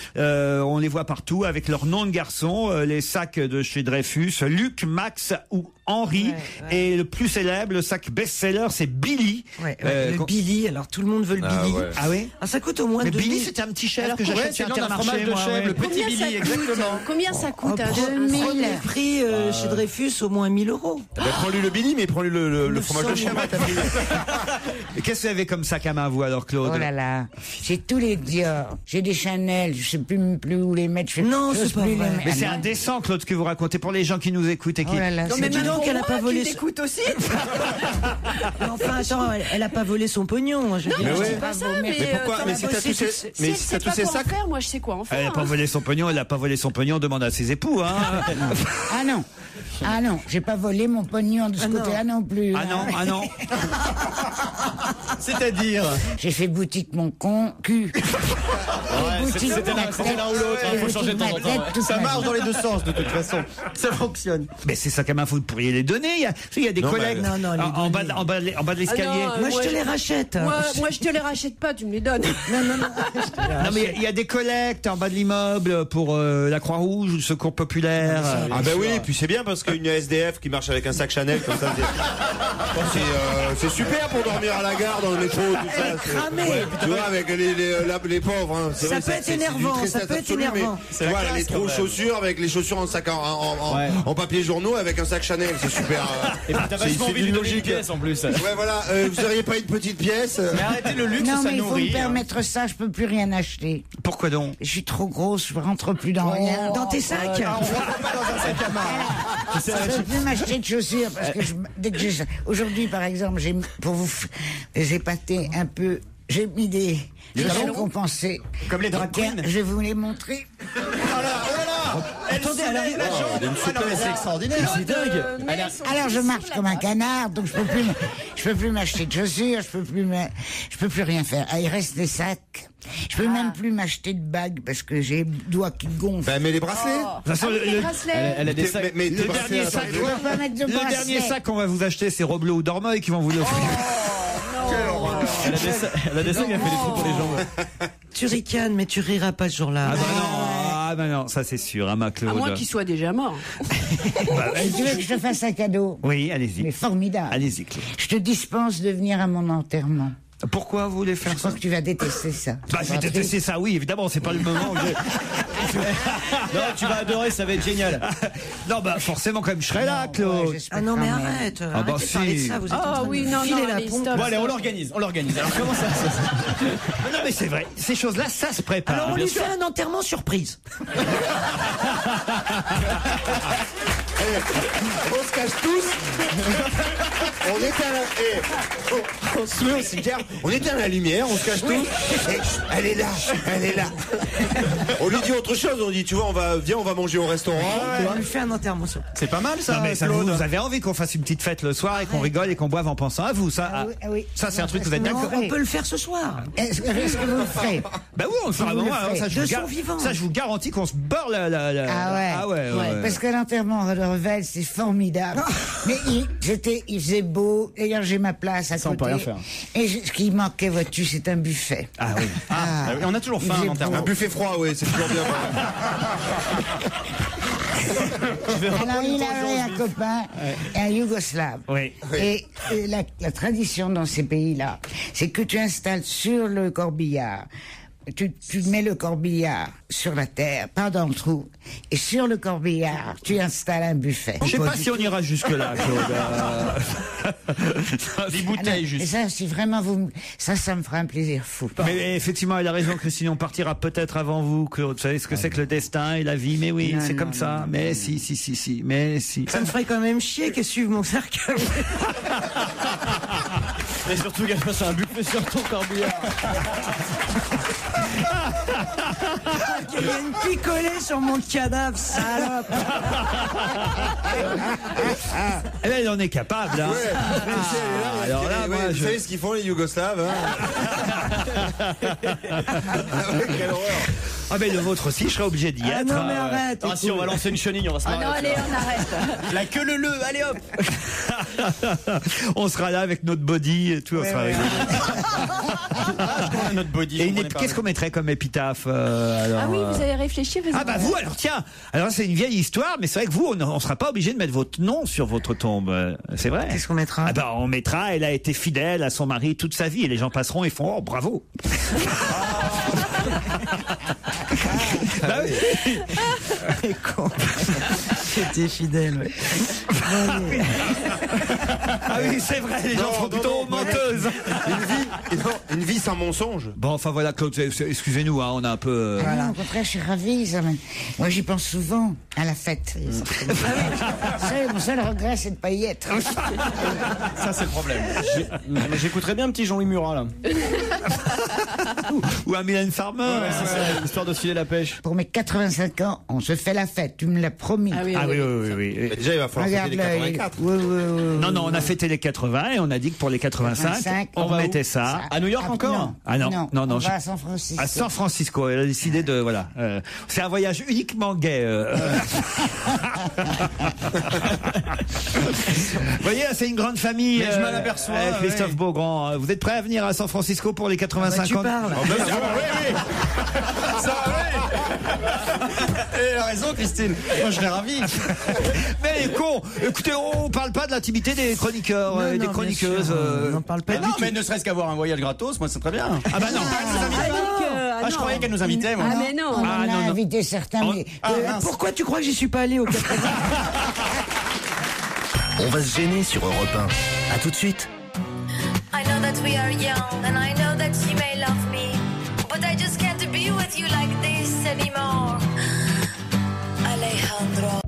on les voit partout avec leur nom de garçon, les sacs de chez Dreyfus, Luc, Max ou Henri, et le plus célèbre, le sac best-seller, c'est Billy. Ouais, le Billy, alors tout le monde veut le Billy. ouais. Ah oui? Ah, ça coûte au moins Mais 2000. Billy, c'était un petit chef Alors, que ouais, j'achète c'est chez le nom d'un Intermarché, fromage de moi, chèvre, ouais. le petit Combien Billy, ça coûte exactement. Combien ça coûte un Premier prix chez Dreyfus, au moins 1000 €. Bah, prends-lui le Billy, mais prends-lui le fromage de 900 chèvre. ta fille. Et qu'est-ce que vous avez comme sac à main, vous, alors, Claude? Oh là là, j'ai tous les Dior, j'ai des Chanel, je sais plus où les mettre. Non, j'ose c'est pas plus les vrai. mettre. Mais Ah c'est non. indécent, Claude, ce que vous racontez pour les gens qui nous écoutent et qui... Oh là là, Non, c'est mais dis même donc, pour elle a moi, pas volé qui ce- t'écoute aussi. Mais enfin, attends, elle a pas volé son pognon. Je veux dire. Non, ouais. c'est pas ça, mais, Mais pourquoi t'en Mais as si t'as bossé tous ces- si mais elle si sait t'as tous pas ces quoi en sacs- faire, moi je sais quoi en faire. Elle n'a pas volé son pognon, elle n'a pas volé son pognon, demande à ses époux, hein. Ah non, j'ai pas volé mon pognon de ce côté-là non plus. Ah hein. non, ah non. C'est-à-dire. J'ai fait boutique mon con, cul. Boutique c'était ma l'un tête, ou l'autre, hein, faut boutique changer de temps ma en temps, tête ouais. toute Ça ma marche vie. dans les deux sens, de toute façon. Ça fonctionne. Mais ces sacs à main, vous pourriez les donner. Il y a des Non, collègues mais- Non, non, les en bas de l'escalier. Ah non, Moi, je te les rachète. Moi, je te les rachète pas, tu me les donnes. Non, mais il y a des collectes en bas de l'immeuble pour la Croix-Rouge ou le Secours Populaire. Ah bah oui, et puis c'est bien parce qu'une SDF qui marche avec un sac Chanel comme ça, c'est super pour dormir à la gare dans le métro, tout ça. cramé. Tu vois, avec les pauvres. Hein. C'est Ça vrai, peut être c'est du énervant, ça tristesse peut être absolue, mais énervant. Tu vois, les trous chaussures avec les chaussures en sac en papier journaux avec un sac Chanel, c'est super. Et puis t'as vachement envie de lui donner une logique. pièce en plus. Ouais, voilà, vous auriez pas une petite pièce Mais arrêtez le luxe, Non, ça mais il faut nourrit. me permettre ça, je peux plus rien acheter. Pourquoi donc? Je suis trop grosse, je rentre plus dans rien. Dans tes sacs. Je peux plus m'acheter de chaussures parce que dès que j'ai aujourd'hui par exemple, pour vous épater un peu, j'ai mis des talons compensés. Comme les drag Tiens, queens. je vais vous les montrer. Attendez, elle arrive. C'est extraordinaire. C'est dingue. Alors je marche comme un canard, donc je peux plus m'acheter de chaussures, je peux plus rien faire. Ah, il reste des sacs. Je peux même plus m'acheter de bagues parce que j'ai les doigts qui gonflent. Bah, mais les bracelets. De toute façon, Les bracelets. Elle a des sacs. Mais le tes bracelets, dernier sac, attends, Je peux pas mettre de le bracelet. dernier sac qu'on va vous acheter, c'est Roblot ou Dormeuil qui vont vous l'offrir. Elle a des sacs, elle fait des trous pour les jambes. Tu ricanes, mais tu riras pas ce jour-là. Ah bah non, ça c'est sûr, hein, ma Claude. À moins qu'il soit déjà mort. Et tu veux que je te fasse un cadeau? Oui, Mais allez-y. formidable. Allez-y, Claude. Je te dispense de venir à mon enterrement. Pourquoi vous voulez faire Je crois ça? que tu vas détester ça. Bah, je vais détester ça, oui, évidemment, c'est pas le moment où Non, tu vas adorer, ça va être génial. Non, bah, forcément, quand même, je serai là, Ouais, Claude. j'espère Ah non, quand mais même. arrête. bah, Arrête de si. parler de ça. Vous êtes en Ah train de oui, me non, filer non, la allez, pompe. stop. Bon, allez, on l'organise. Alors, comment ça se passe? Non, mais c'est vrai, ces choses-là, ça se prépare. Alors, on Bien lui sûr. fait un enterrement surprise. On se cache tous. On éteint on se met au cigare. On éteint la lumière, on se cache tous. Et elle est là, elle est là. On lui dit autre chose, on dit, tu vois, viens, on va manger au restaurant. tu vois. On lui fait un enterrement surprise. C'est pas mal ça, Non, mais ça Claude. vous avez envie qu'on fasse une petite fête le soir et qu'on rigole et qu'on boive en pensant à vous, ça. Ah oui, ah oui. Ça, c'est un truc que vous êtes Non, d'accord. On peut le faire ce soir. Est-ce que vous le ferez? Bah oui, on le fera. Vous le Alors, ferez. ça, je De vous son vivant. ça, je vous garantis qu'on se beurre la. Ah ouais. ouais. Parce que l'enterrement de Revel, c'est formidable. Mais il faisait beau. D'ailleurs, j'ai ma place à Ça, on côté. peut rien faire. Et ce qui manquait, vois-tu, c'est un buffet. Ah oui. Ah, oui, on a toujours faim J'ai à l'enterrement. Un buffet froid, oui, c'est toujours bien. Alors, il avait un copain, un Yougoslave. Oui. Et la tradition dans ces pays-là, c'est que tu installes sur le corbillard, tu mets le corbillard sur la terre, pas dans le trou, et sur le corbillard, tu installes un buffet. Je sais pas si on ira jusque-là, Claude. Des Ah non, bouteilles et juste. ça, si vraiment ça me fera un plaisir fou. Mais effectivement, elle a raison, Christine, on partira peut-être avant vous, Claude. Vous savez ce que c'est que le destin et la vie, mais oui, Non, c'est non, comme ça. non, Mais si, mais si. Ça me ferait quand même chier qu'elle suive mon sarcasme. Et surtout qu'elle fasse un buffet sur ton corbillard. Il y a une picolée sur mon cadavre, salope. Eh ben, il en est capable. Hein. Alors là, moi, vous savez ce qu'ils font les Yougoslaves, hein. Quelle horreur. Ah ben le vôtre aussi, je serais obligé d'y être. Non mais arrête. Ah si, on va lancer une chenille, on va se marrer. non, allez, on arrête. La queue le, allez hop. On sera là avec notre body et tout. On sera rigolo. Notre body. Et qu'est-ce qu'on mettrait comme épitaphe alors, Ah oui, vous avez réfléchi. Ah bah vous alors tiens. Alors c'est une vieille histoire, mais c'est vrai que vous, on sera pas obligé de mettre votre nom sur votre tombe. C'est vrai. Qu'est-ce qu'on mettra? Ah bah on mettra. Elle a été fidèle à son mari toute sa vie et les gens passeront et font oh bravo. Bah oui. Con. J'étais fidèle, ouais. Ah oui, c'est vrai, les gens font plutôt menteuse. Une vie sans mensonge. Bon, enfin voilà, Claude, excusez-nous, hein, on a un peu. Voilà, au contraire, je suis ravie. Moi, j'y pense souvent à la fête. Mon seul regret, c'est de ne pas y être. Ça, c'est le problème. J'écouterais bien un petit Jean-Louis Murat, là. Ou un Mylène Farmer. Ouais, c'est ça, histoire de filer la pêche. Pour mes 85 ans, on se fait la fête. Tu me l'as promis. Ah oui. Déjà, il va falloir fêter les 84. Non, on a fêté les 80 et on a dit que pour les 85, on remettait ça. À New York encore? Ah non. On va à San Francisco. À San Francisco, elle a décidé de voilà. C'est un voyage uniquement gay. Vous voyez, c'est une grande famille. Mais je m'en aperçois. Christophe Beaugrand, vous êtes prêt à venir à San Francisco pour les 85 tu ans? parles. Oui. Ça, oui. Elle a raison, Christine. Moi, je serais ravi. Mais les cons, écoutez, on parle pas de l'intimité des chroniqueurs et des chroniqueuses. On n'en parle pas Mais du non, tout. mais ne serait-ce qu'avoir un voyage gratos, moi, c'est très bien. Ah bah non. Ah, je croyais qu'elle nous invitait, moi. Ah mais non. On en a invité certains, mais... Pourquoi tu crois que j'y suis pas allé au 80? On va se gêner sur Europe 1. À tout de suite. I know that we are young and I know that you may love me, but I just can't be with you like this anymore. Alejandro.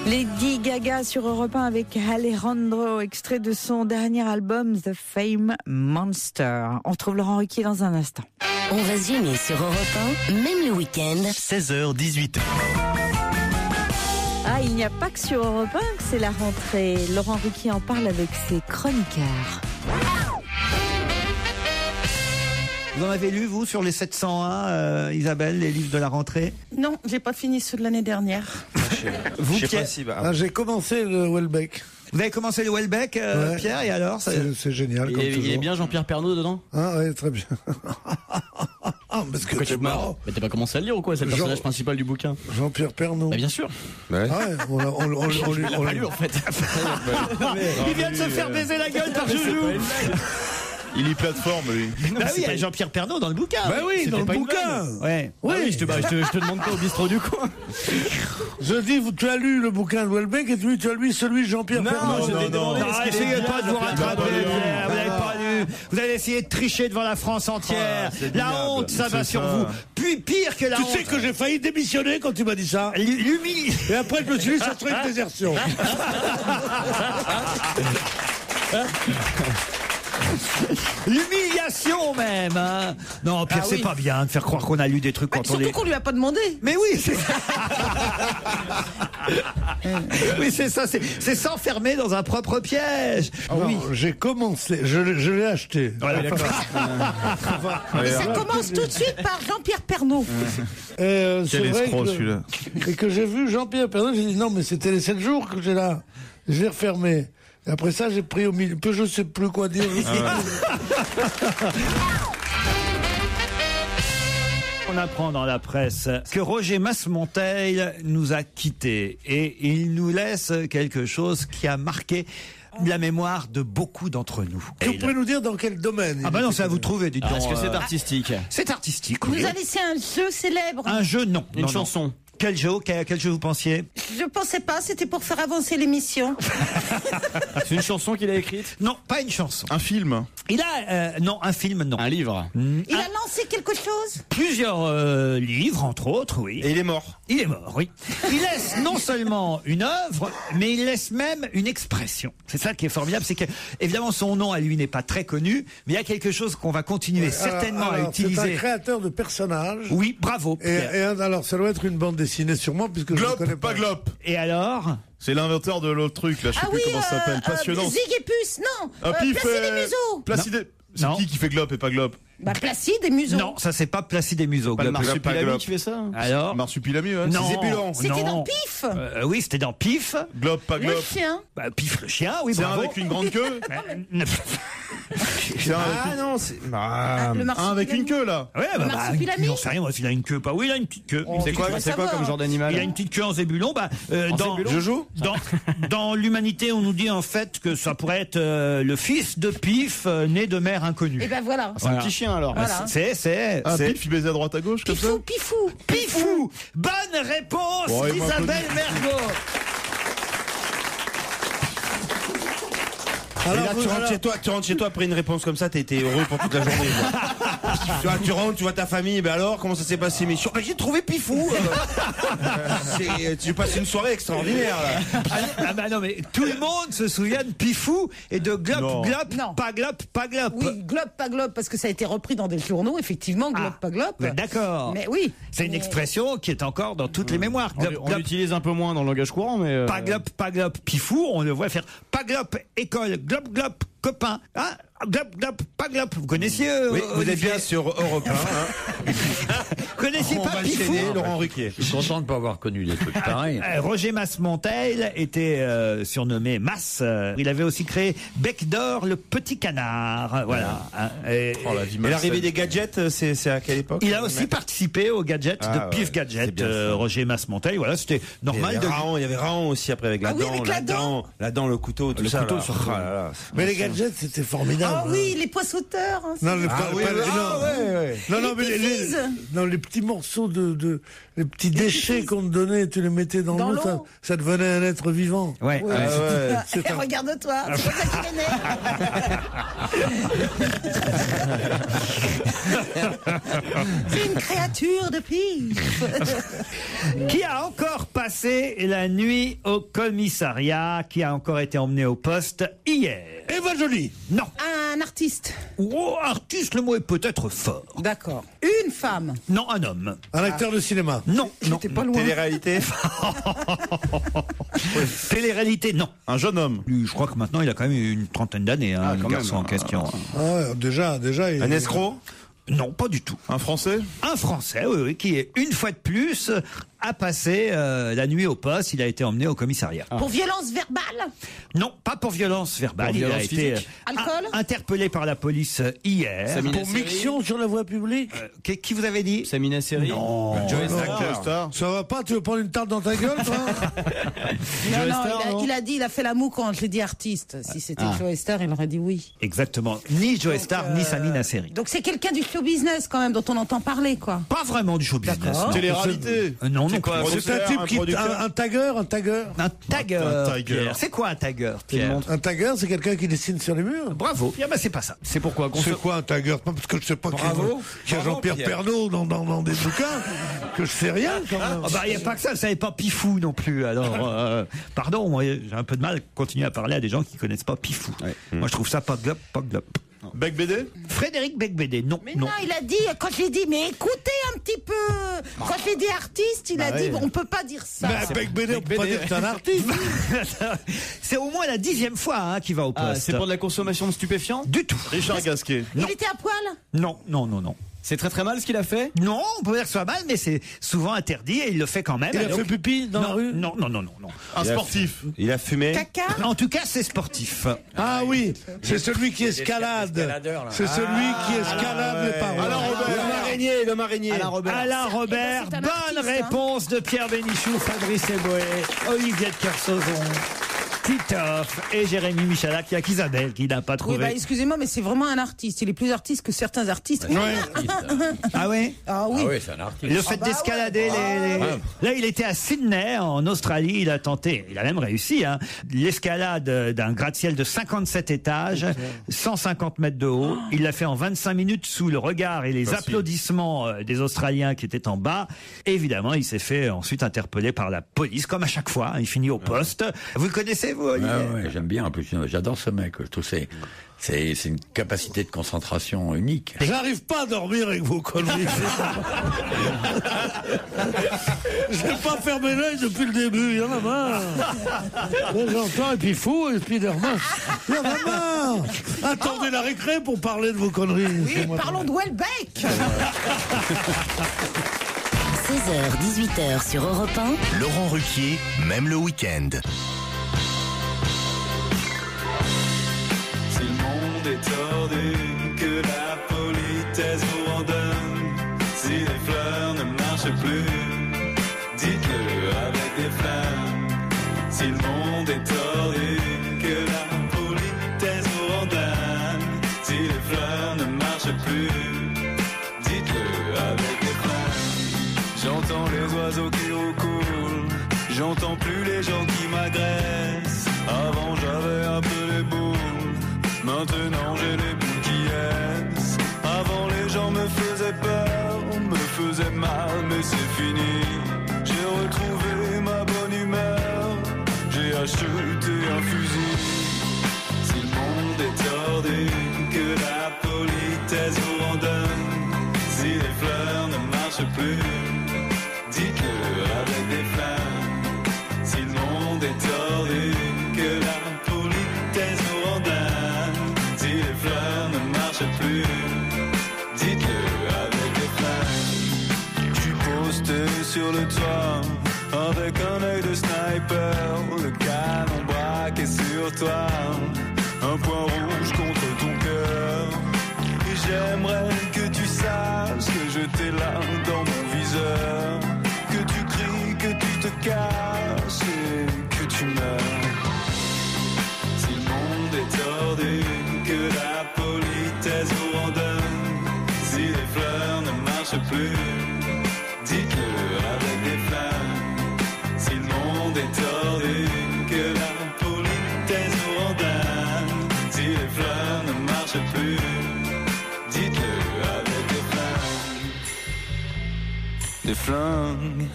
Lady Gaga sur Europe 1 avec Alejandro, extrait de son dernier album The Fame Monster. On retrouve Laurent Ruquier dans un instant. On va zoomer sur Europe 1, même le week-end. 16h, 18h. Ah, il n'y a pas que sur Europe 1 que c'est la rentrée. Laurent Ruquier en parle avec ses chroniqueurs. Vous en avez lu, vous, sur les 701, Isabelle, les livres de la rentrée? Non, j'ai pas fini ceux de l'année dernière. Vous, Pierre? J'ai commencé le Welbeck. Vous avez commencé le Welbeck, Ouais. Pierre, et alors C'est génial. Comme Il est toujours. bien Jean-Pierre Pernaut dedans? Ah ouais, très bien. Parce que Pourquoi c'est tu te marres? marrant. Mais t'as pas commencé à le lire ou quoi? C'est le personnage principal du bouquin. Jean-Pierre Pernaut. Bah bien sûr. Ah ouais, on Il l'a pas lu en fait. Il vient de se faire baiser la gueule par Joujou. Il y plateforme, lui. Bah oui, il y a Jean-Pierre Pernaut dans le bouquin. Bah oui, C'était dans le pas une bouquin. vanne. Ouais. Oui, Je te demande pas au bistrot du coin. Je dis, tu as lu le bouquin de Welbeck et tu as lu celui de Jean-Pierre Pernaut. je t'ai demandé. Non, essayez pas de vous rattraper, Pierre. Vous n'avez pas lu. Vous allez essayer de tricher devant la France entière. La honte, ça va sur vous. Puis pire que la honte. Tu sais que j'ai failli démissionner quand tu m'as dit ça. L'humiliation. Et après, je me suis dit, ça serait une désertion. L'humiliation même, hein. Non, Pierre, c'est pas bien de faire croire qu'on a lu des trucs quand on Surtout est... qu'on lui a pas demandé. Mais oui, c'est oui, c'est ça, c'est s'enfermer dans un propre piège. Oui, j'ai commencé, je l'ai acheté. Voilà. Et ça commence tout de suite par Jean-Pierre Pernaut. C'est Quel vrai escroc, que- celui-là. Et que j'ai vu Jean-Pierre Pernaut, j'ai dit non, mais c'était les 7 jours que j'ai là. Je l'ai refermé. Et après ça, j'ai pris au milieu. Je sais plus quoi dire. On apprend dans la presse que Roger Masmonteil nous a quittés et il nous laisse quelque chose qui a marqué la mémoire de beaucoup d'entre nous. Vous pouvez nous dire dans quel domaine? Ah bah non, c'est à vous de trouver, dites donc. Est-ce que c'est artistique? C'est artistique, Il oui. nous a laissé un jeu célèbre. Un jeu, non. Une Non, chanson? non. Quel jeu vous pensiez? Je pensais pas, c'était pour faire avancer l'émission. C'est une chanson qu'il a écrite? Non, pas une chanson. Un film. Il a... non, un film, non. Un livre? Il a lancé quelque chose? Plusieurs livres, entre autres, oui. Et il est mort. Il est mort, oui. Il laisse non seulement une œuvre, mais il laisse même une expression. C'est ça qui est formidable, c'est que, évidemment, son nom à lui n'est pas très connu, mais il y a quelque chose qu'on va continuer certainement à Alors, c'est un utiliser. créateur de personnages. Oui, bravo, Pierre. Alors, ça doit être une bande dessinée sûrement, puisque je ne connais Glop, pas. pas Glop. Et alors? C'est l'inventeur de l'autre truc, là, je sais plus comment ça s'appelle. Passionnant. Zig et Puce, non. Pif, Placide et Museau. Placide. C'est Non. qui fait Glop et pas Glop? Bah, Placide et Museau. Non, ça c'est pas Placide et Museau. Pas le Glop. Marsupilami Glop. qui fait ça? Alors? Marsupilami, ouais. Non. C'est Zébulon. C'était Non. dans Pif. Oui, c'était dans Pif. Glop, pas Le Glop. chien. Bah, Pif le chien, oui, C'est un bravo. avec une grande queue. C'est un avec non, c'est. un avec une queue, là. Ouais, bah, Marsupilami. j'en sais rien, moi, s'il a une queue, pas. Oui, il a une petite queue. C'est quoi comme genre d'animal? Il a une petite queue en zébulon. Bah, dans, zébulon Jojo dans l'humanité, on nous dit en fait que ça pourrait être le fils de Pif, né de mère inconnue. Et ben voilà. C'est un petit chien alors. Voilà. C'est Un pif, il baisait à droite à gauche, comme ça. Pifou, Pifou. Pifou. Bonne réponse Bon, il m'a d'Isabelle Mergo. Et là, tu rentres chez toi après une réponse comme ça, t'es heureux pour toute la journée. Tu vois, tu rentres, tu vois ta famille, ben alors, comment ça s'est passé l'émission? Ben, j'ai trouvé Pifou. Tu passes une soirée extraordinaire, là. Ah bah non, mais tout le monde se souvient de Pifou et de Glop, Non. Glop, Non. pas Glop, pas Glop. Oui, Glop, pas Glop, parce que ça a été repris dans des journaux, effectivement, Glop, pas Glop. Ouais, d'accord. Mais oui. C'est une expression qui est encore dans toutes les mémoires. Glop, On Glop, l'utilise un peu moins dans le langage courant, mais. pas Glop, Pifou, on le voit faire pas Glop, école, Glop, Glop, copain. Hein? Glop, Glop, pas Glop. Vous connaissiez Oui, vous êtes Olivier bien sur Europe 1. Hein. Vous connaissiez On pas va Pifou? enchaîner, Laurent Ruquier. Je suis content de ne pas avoir connu des trucs pareils. Roger Masmonteil était surnommé Mas. Il avait aussi créé Bec d'Or, le petit canard. Voilà. Hein. Et l'arrivée des gadgets, c'est à quelle époque? il a aussi participé aux gadgets Ah, de Pif ouais, Gadget, c'est bien ça. Roger Masmonteil. Voilà, c'était normal de. Il y avait Raon aussi après avec la oui, dent, avec la dent. le couteau, tout Le ça. couteau, là. surtout. Ah là là. Mais les gadgets, c'était formidable. Ah oui, les poissoteurs. Hein, Non, c'est- les, Ah oui, pas- ah non. ouais, ouais. Non, non, Les mais petits fils. non, les petits petits morceaux les petits déchets qu'on te donnait, tu les mettais dans l'eau, ça devenait un être vivant. Ouais. Oui. Regarde-toi, c'est comme ça qu'il est né. C'est une créature de pif. Qui a encore passé la nuit au commissariat? Qui a encore été emmené au poste hier? Eva Joly. Non. Un artiste. Oh, artiste, le mot est peut-être fort. D'accord. Une femme. Non, un homme. Un acteur de cinéma. Non, non. T'es pas loin. Télé-réalité. Télé-réalité, non. Un jeune homme. Je crois que maintenant il a quand même une trentaine d'années, le garçon en question. Déjà. Un escroc? Non, pas du tout. Un Français? Un Français, oui, qui est une fois de plus a passé la nuit au poste. Il a été emmené au commissariat. Pour violence verbale? Non, pas pour violence verbale. Pour il violence a été Alcool interpellé par la police hier. Pour miction sur la voie publique. Qui vous avait dit? Samina Seri. Non. Joe Star. Ça va pas, tu veux prendre une tarte dans ta gueule, toi? Non, il a dit, il a fait la moue quand je l'ai dit artiste. Si c'était Joe Star, il aurait dit oui. Exactement. Ni Joe Star, ni Samina Seri. Donc c'est quelqu'un du show business quand même, dont on entend parler, quoi. Pas vraiment du show business. D'accord. non. Télé-réalité. Non, non. quoi, C'est un type qui... Un tagger. Un tagger. Un tagger. Pierre. C'est quoi un tagger, Pierre? Un tagger, c'est quelqu'un qui dessine sur les murs. Bravo. Pierre, c'est pas ça. C'est pourquoi? C'est quoi un tagger? Parce que je sais pas qu'il y a Jean-Pierre Pernaut dans des bouquins, que je sais rien quand même. Il n'y a pas que ça, ça n'est pas Pifou non plus. Alors, pardon, moi j'ai un peu de mal à continuer à parler à des gens qui connaissent pas Pifou. Ouais. Moi je trouve ça pas glop, pas glop. Becbédé? Frédéric Becbédé, non. Mais non, il a dit, quand je l'ai dit, mais écoutez un petit peu. Quand je l'ai dit artiste, il a dit, on peut pas dire ça. Becbédé, on peut pas dire que c'est un artiste. C'est au moins la 10e fois qu'il va au poste. C'est pour de la consommation de stupéfiants? Du tout. Richard Gasquet. Il était à poil? Non. C'est très très mal ce qu'il a fait? Non, on peut dire que ce soit mal, mais c'est souvent interdit et il le fait quand même. Il a fait pipi dans la rue? Non. Un sportif. Il a fumé? Caca? En tout cas, c'est sportif. Ah oui, c'est celui qui escalade. C'est celui qui escalade les parois. L'homme araignée. Alain Robert, C'est un bonne artiste, réponse de Pierre Bénichou, Fabrice Eboué, Olivier de Kersauzon, Titoff et Jérémy Michalak. Il y a qu'Isabelle qui n'a pas trouvé. Oui, excusez-moi, mais c'est vraiment un artiste. Il est plus artiste que certains artistes. Ah oui? Ah oui. Ah oui, c'est un artiste. Le fait d'escalader Là, il était à Sydney, en Australie. Il a tenté, il a même réussi, l'escalade d'un gratte-ciel de 57 étages, 150 mètres de haut. Il l'a fait en 25 minutes sous le regard et les applaudissements des Australiens qui étaient en bas. Évidemment, il s'est fait ensuite interpeller par la police, comme à chaque fois. Il finit au poste. Vous le connaissez, vous, Olivier? Ouais, j'aime bien. En plus, j'adore ce mec. Je trouve c'est une capacité de concentration unique. J'arrive pas à dormir avec vos conneries. J'ai pas fermé l'œil depuis le début. Il y en a marre. Là, j'entends et puis fou et puis dormant. Il y en a marre. Attendez la récré pour parler de vos conneries. Oui, parlons de Welbeck. 16h, 18h sur Europe 1. Laurent Ruquier, même le week-end. Si le monde est tordu, que la politesse vous randonne. Si les fleurs ne marchent plus, dites-le avec des flammes. Si le monde est tordu, que la politesse vous randonne. Si les fleurs ne marchent plus, dites-le avec des flammes. J'entends les oiseaux qui roucoulent, j'entends plus les gens qui m'agressent. Avant j'avais un peu les boules, maintenant j'ai les boules qui aissent. Avant les gens me faisaient peur, me faisaient mal, mais c'est fini. J'ai retrouvé ma bonne humeur, j'ai acheté un fusil. Si le monde est tordu, que la politesse vous randonne. Si les fleurs ne marchent plus, dites-le avec des flammes. Si le monde est tordu, que la politesse vous randonne. Si les fleurs ne marchent plus, dites-le avec des flammes. Je suis posté sur le toit, avec un œil de sniper. Le canon braqué sur toi, un point rouge contre ton cœur. Et j'aimerais que tu saches que je t'ai là dans mon viseur. Que tu cries, que tu te caches et que tu meurs. Si le monde est tordu, que la politesse vous randonne. Si les fleurs ne marchent plus, est tordu, que la politesse vous condamne. Si les fleurs ne marchent plus, dites-le avec des flingues. Des flingues,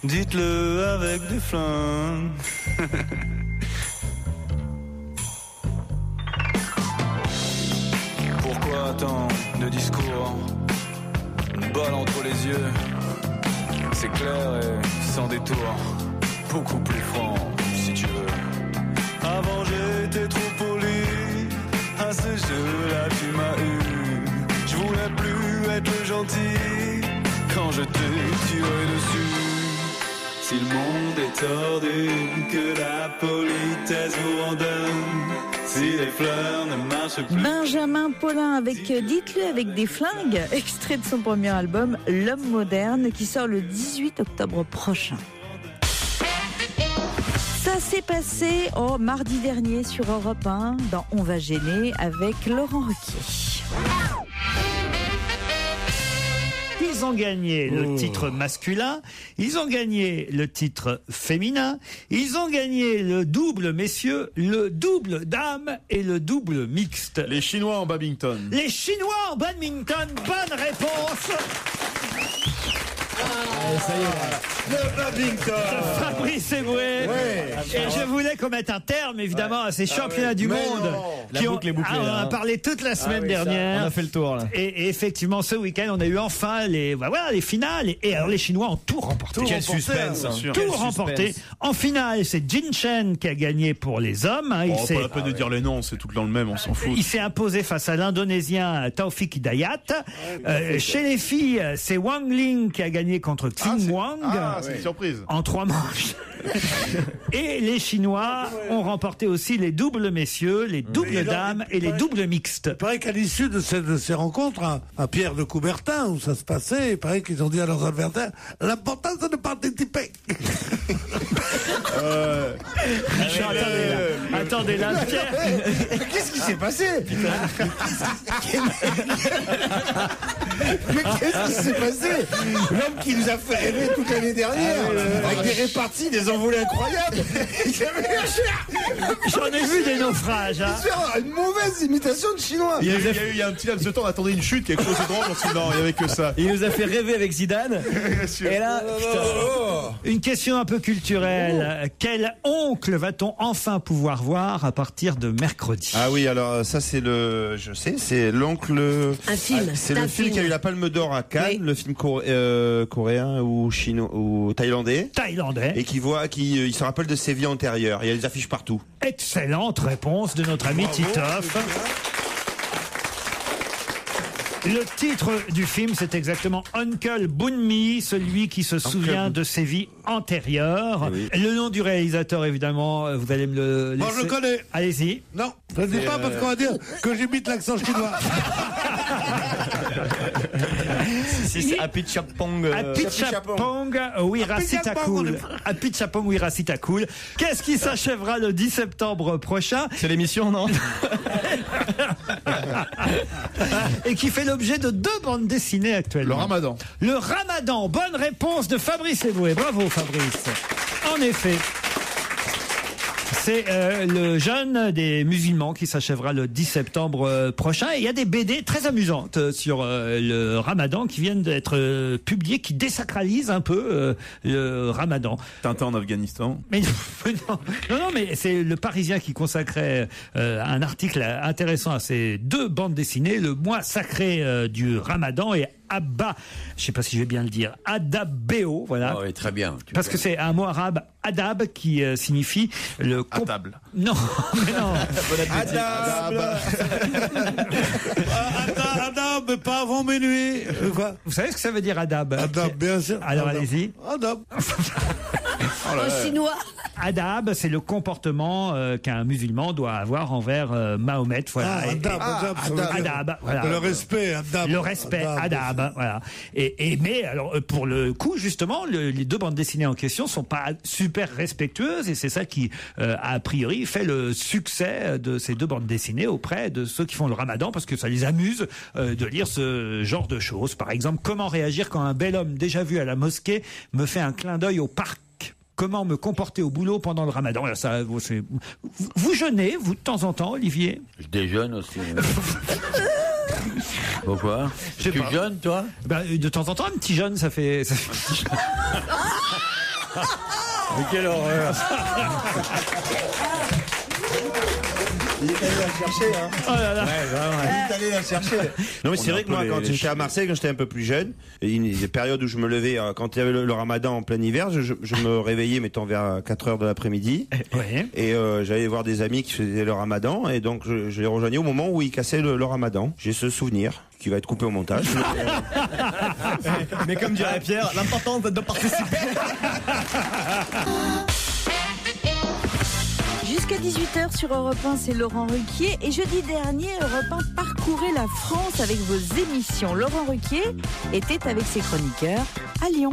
dites-le avec des flingues. Pourquoi tant de discours, une balle entre les yeux? C'est clair et sans détour, beaucoup plus franc si tu veux. Avant j'étais trop poli, à ce jeu-là tu m'as eu. Je voulais plus être le gentil quand je t'ai tiré dessus. Si le monde est tordu, que la politesse vous ordonne. Si les fleurs ne marchent plus. Benjamin Paulin avec Dites-le avec des flingues, extrait de son premier album L'Homme moderne qui sort le 18 octobre prochain. Ça s'est passé mardi dernier sur Europe 1 dans On va gêner avec Laurent Ruquier. Ils ont gagné le titre masculin, ils ont gagné le titre féminin, ils ont gagné le double messieurs, le double dames et le double mixte. Les Chinois en badminton. Les Chinois en badminton, bonne réponse. Ça y est, le badminton. Fabrice Eboué. Ouais. Et je voulais qu'on mette un terme, évidemment, à ces championnats du monde. La boucle est bouclée, on en a là. parlé toute la semaine dernière. On a fait le tour, là. Et effectivement, ce week-end, on a eu enfin les finales. Et alors, les Chinois ont tout remporté. Quel suspense, hein. Tout remporté. En finale, c'est Jin Chen qui a gagné pour les hommes. Hein. Oh, pas la peine de dire les noms, c'est tout dans le même, on s'en fout. Il s'est imposé face à l'Indonésien Taufik Hidayat. Chez les filles, c'est Wang Ling qui a gagné contre Qing Wang. Ah, c'est une surprise. En 3 manches. Et les Chinois ont remporté aussi les doubles messieurs, les doubles dames et les doubles mixtes. Il paraît qu'à l'issue de ces rencontres, à Pierre de Coubertin, où ça se passait, il paraît qu'ils ont dit à leurs adversaires, l'important c'est de participer. Attendez là, Pierre. Qu'est-ce qui s'est passé? Mais qu'est-ce qui s'est passé? L'homme qui nous a fait rêver toute l'année dernière, avec des réparties, des envolées incroyables. J'en ai vu des naufrages. Hein. Une mauvaise imitation de chinois. Il y a un petit laps de temps, on attendait une chute qui a explosé droit, on s'est dit non, il n'y avait que ça. Il nous a fait rêver avec Zidane. Et là, une question un peu culturelle. Quel oncle va-t-on enfin pouvoir voir à partir de mercredi? Ah oui, alors ça c'est c'est l'oncle. Un film. C'est le film qui a eu la Palme d'Or à Cannes, le film coréen ou chinois ou thaïlandais. Et il se rappelle de ses vies antérieures. Il y a des affiches partout. Excellente réponse de notre ami Titoff. Le titre du film, c'est exactement Uncle Bunmi, celui qui se souvient de ses vies antérieures. Oui. Le nom du réalisateur, évidemment, vous allez me le laisser. Moi, je le connais. Allez-y. Non, je ne dis pas parce qu'on va dire que j'imite l'accent chinois. c'est Apichatpong. Apichatpong Wirasitakul. Apichatpong Wirasitakul. Qu'est-ce qui s'achèvera le 10 septembre prochain? C'est l'émission, non? Et qui fait l'objet de 2 bandes dessinées actuellement. Le Ramadan. Le Ramadan. Bonne réponse de Fabrice Eboué. Bravo Fabrice. En effet. C'est le jeûne des musulmans qui s'achèvera le 10 septembre prochain. Et il y a des BD très amusantes sur le Ramadan qui viennent d'être publiées, qui désacralisent un peu le Ramadan. Tintin en Afghanistan. Mais non, mais c'est le Parisien qui consacrait un article intéressant à ces 2 bandes dessinées, le mois sacré du Ramadan et Abba, je sais pas si je vais bien le dire, Adab-Béo, voilà. Ah oui, très bien. Parce que c'est un mot arabe, Adab, qui signifie le... À table. Non, mais non. Adab, mais pas avant minuit. Quoi? Vous savez ce que ça veut dire Adab? Adab, bien sûr. Alors Adab. allez-y. Adab. En chinois. Adab, c'est le comportement qu'un musulman doit avoir envers Mahomet. Voilà. Adab, voilà. Le respect, Adab. Le respect, Adab, voilà. Mais alors pour le coup, justement, les 2 bandes dessinées en question sont pas super respectueuses et c'est ça qui, a priori, fait le succès de ces 2 bandes dessinées auprès de ceux qui font le Ramadan parce que ça les amuse de lire ce genre de choses. Par exemple, comment réagir quand un bel homme déjà vu à la mosquée me fait un clin d'œil au parc? Comment me comporter au boulot pendant le ramadan? Là, ça, vous jeûnez, vous, de temps en temps, Olivier? Je déjeune aussi. Pourquoi? Tu jeûnes, toi? De temps en temps, un petit jeûne, ça fait... Mais quelle horreur! Il est allé la chercher, hein. Oh là là. Il est allé la chercher. Non, mais c'est vrai que moi, quand j'étais à Marseille, quand j'étais un peu plus jeune, il y a des périodes où je me levais, quand il y avait le ramadan en plein hiver, je me réveillais, mettons, vers 4h de l'après-midi. Ouais. Et j'allais voir des amis qui faisaient le ramadan, et donc je les rejoignais au moment où ils cassaient le ramadan. J'ai ce souvenir qui va être coupé au montage. Mais comme dirait Pierre, l'important c'est de participer. Jusqu'à 18h sur Europe 1, c'est Laurent Ruquier. Et jeudi dernier, Europe 1 parcourait la France avec vos émissions. Laurent Ruquier était avec ses chroniqueurs à Lyon.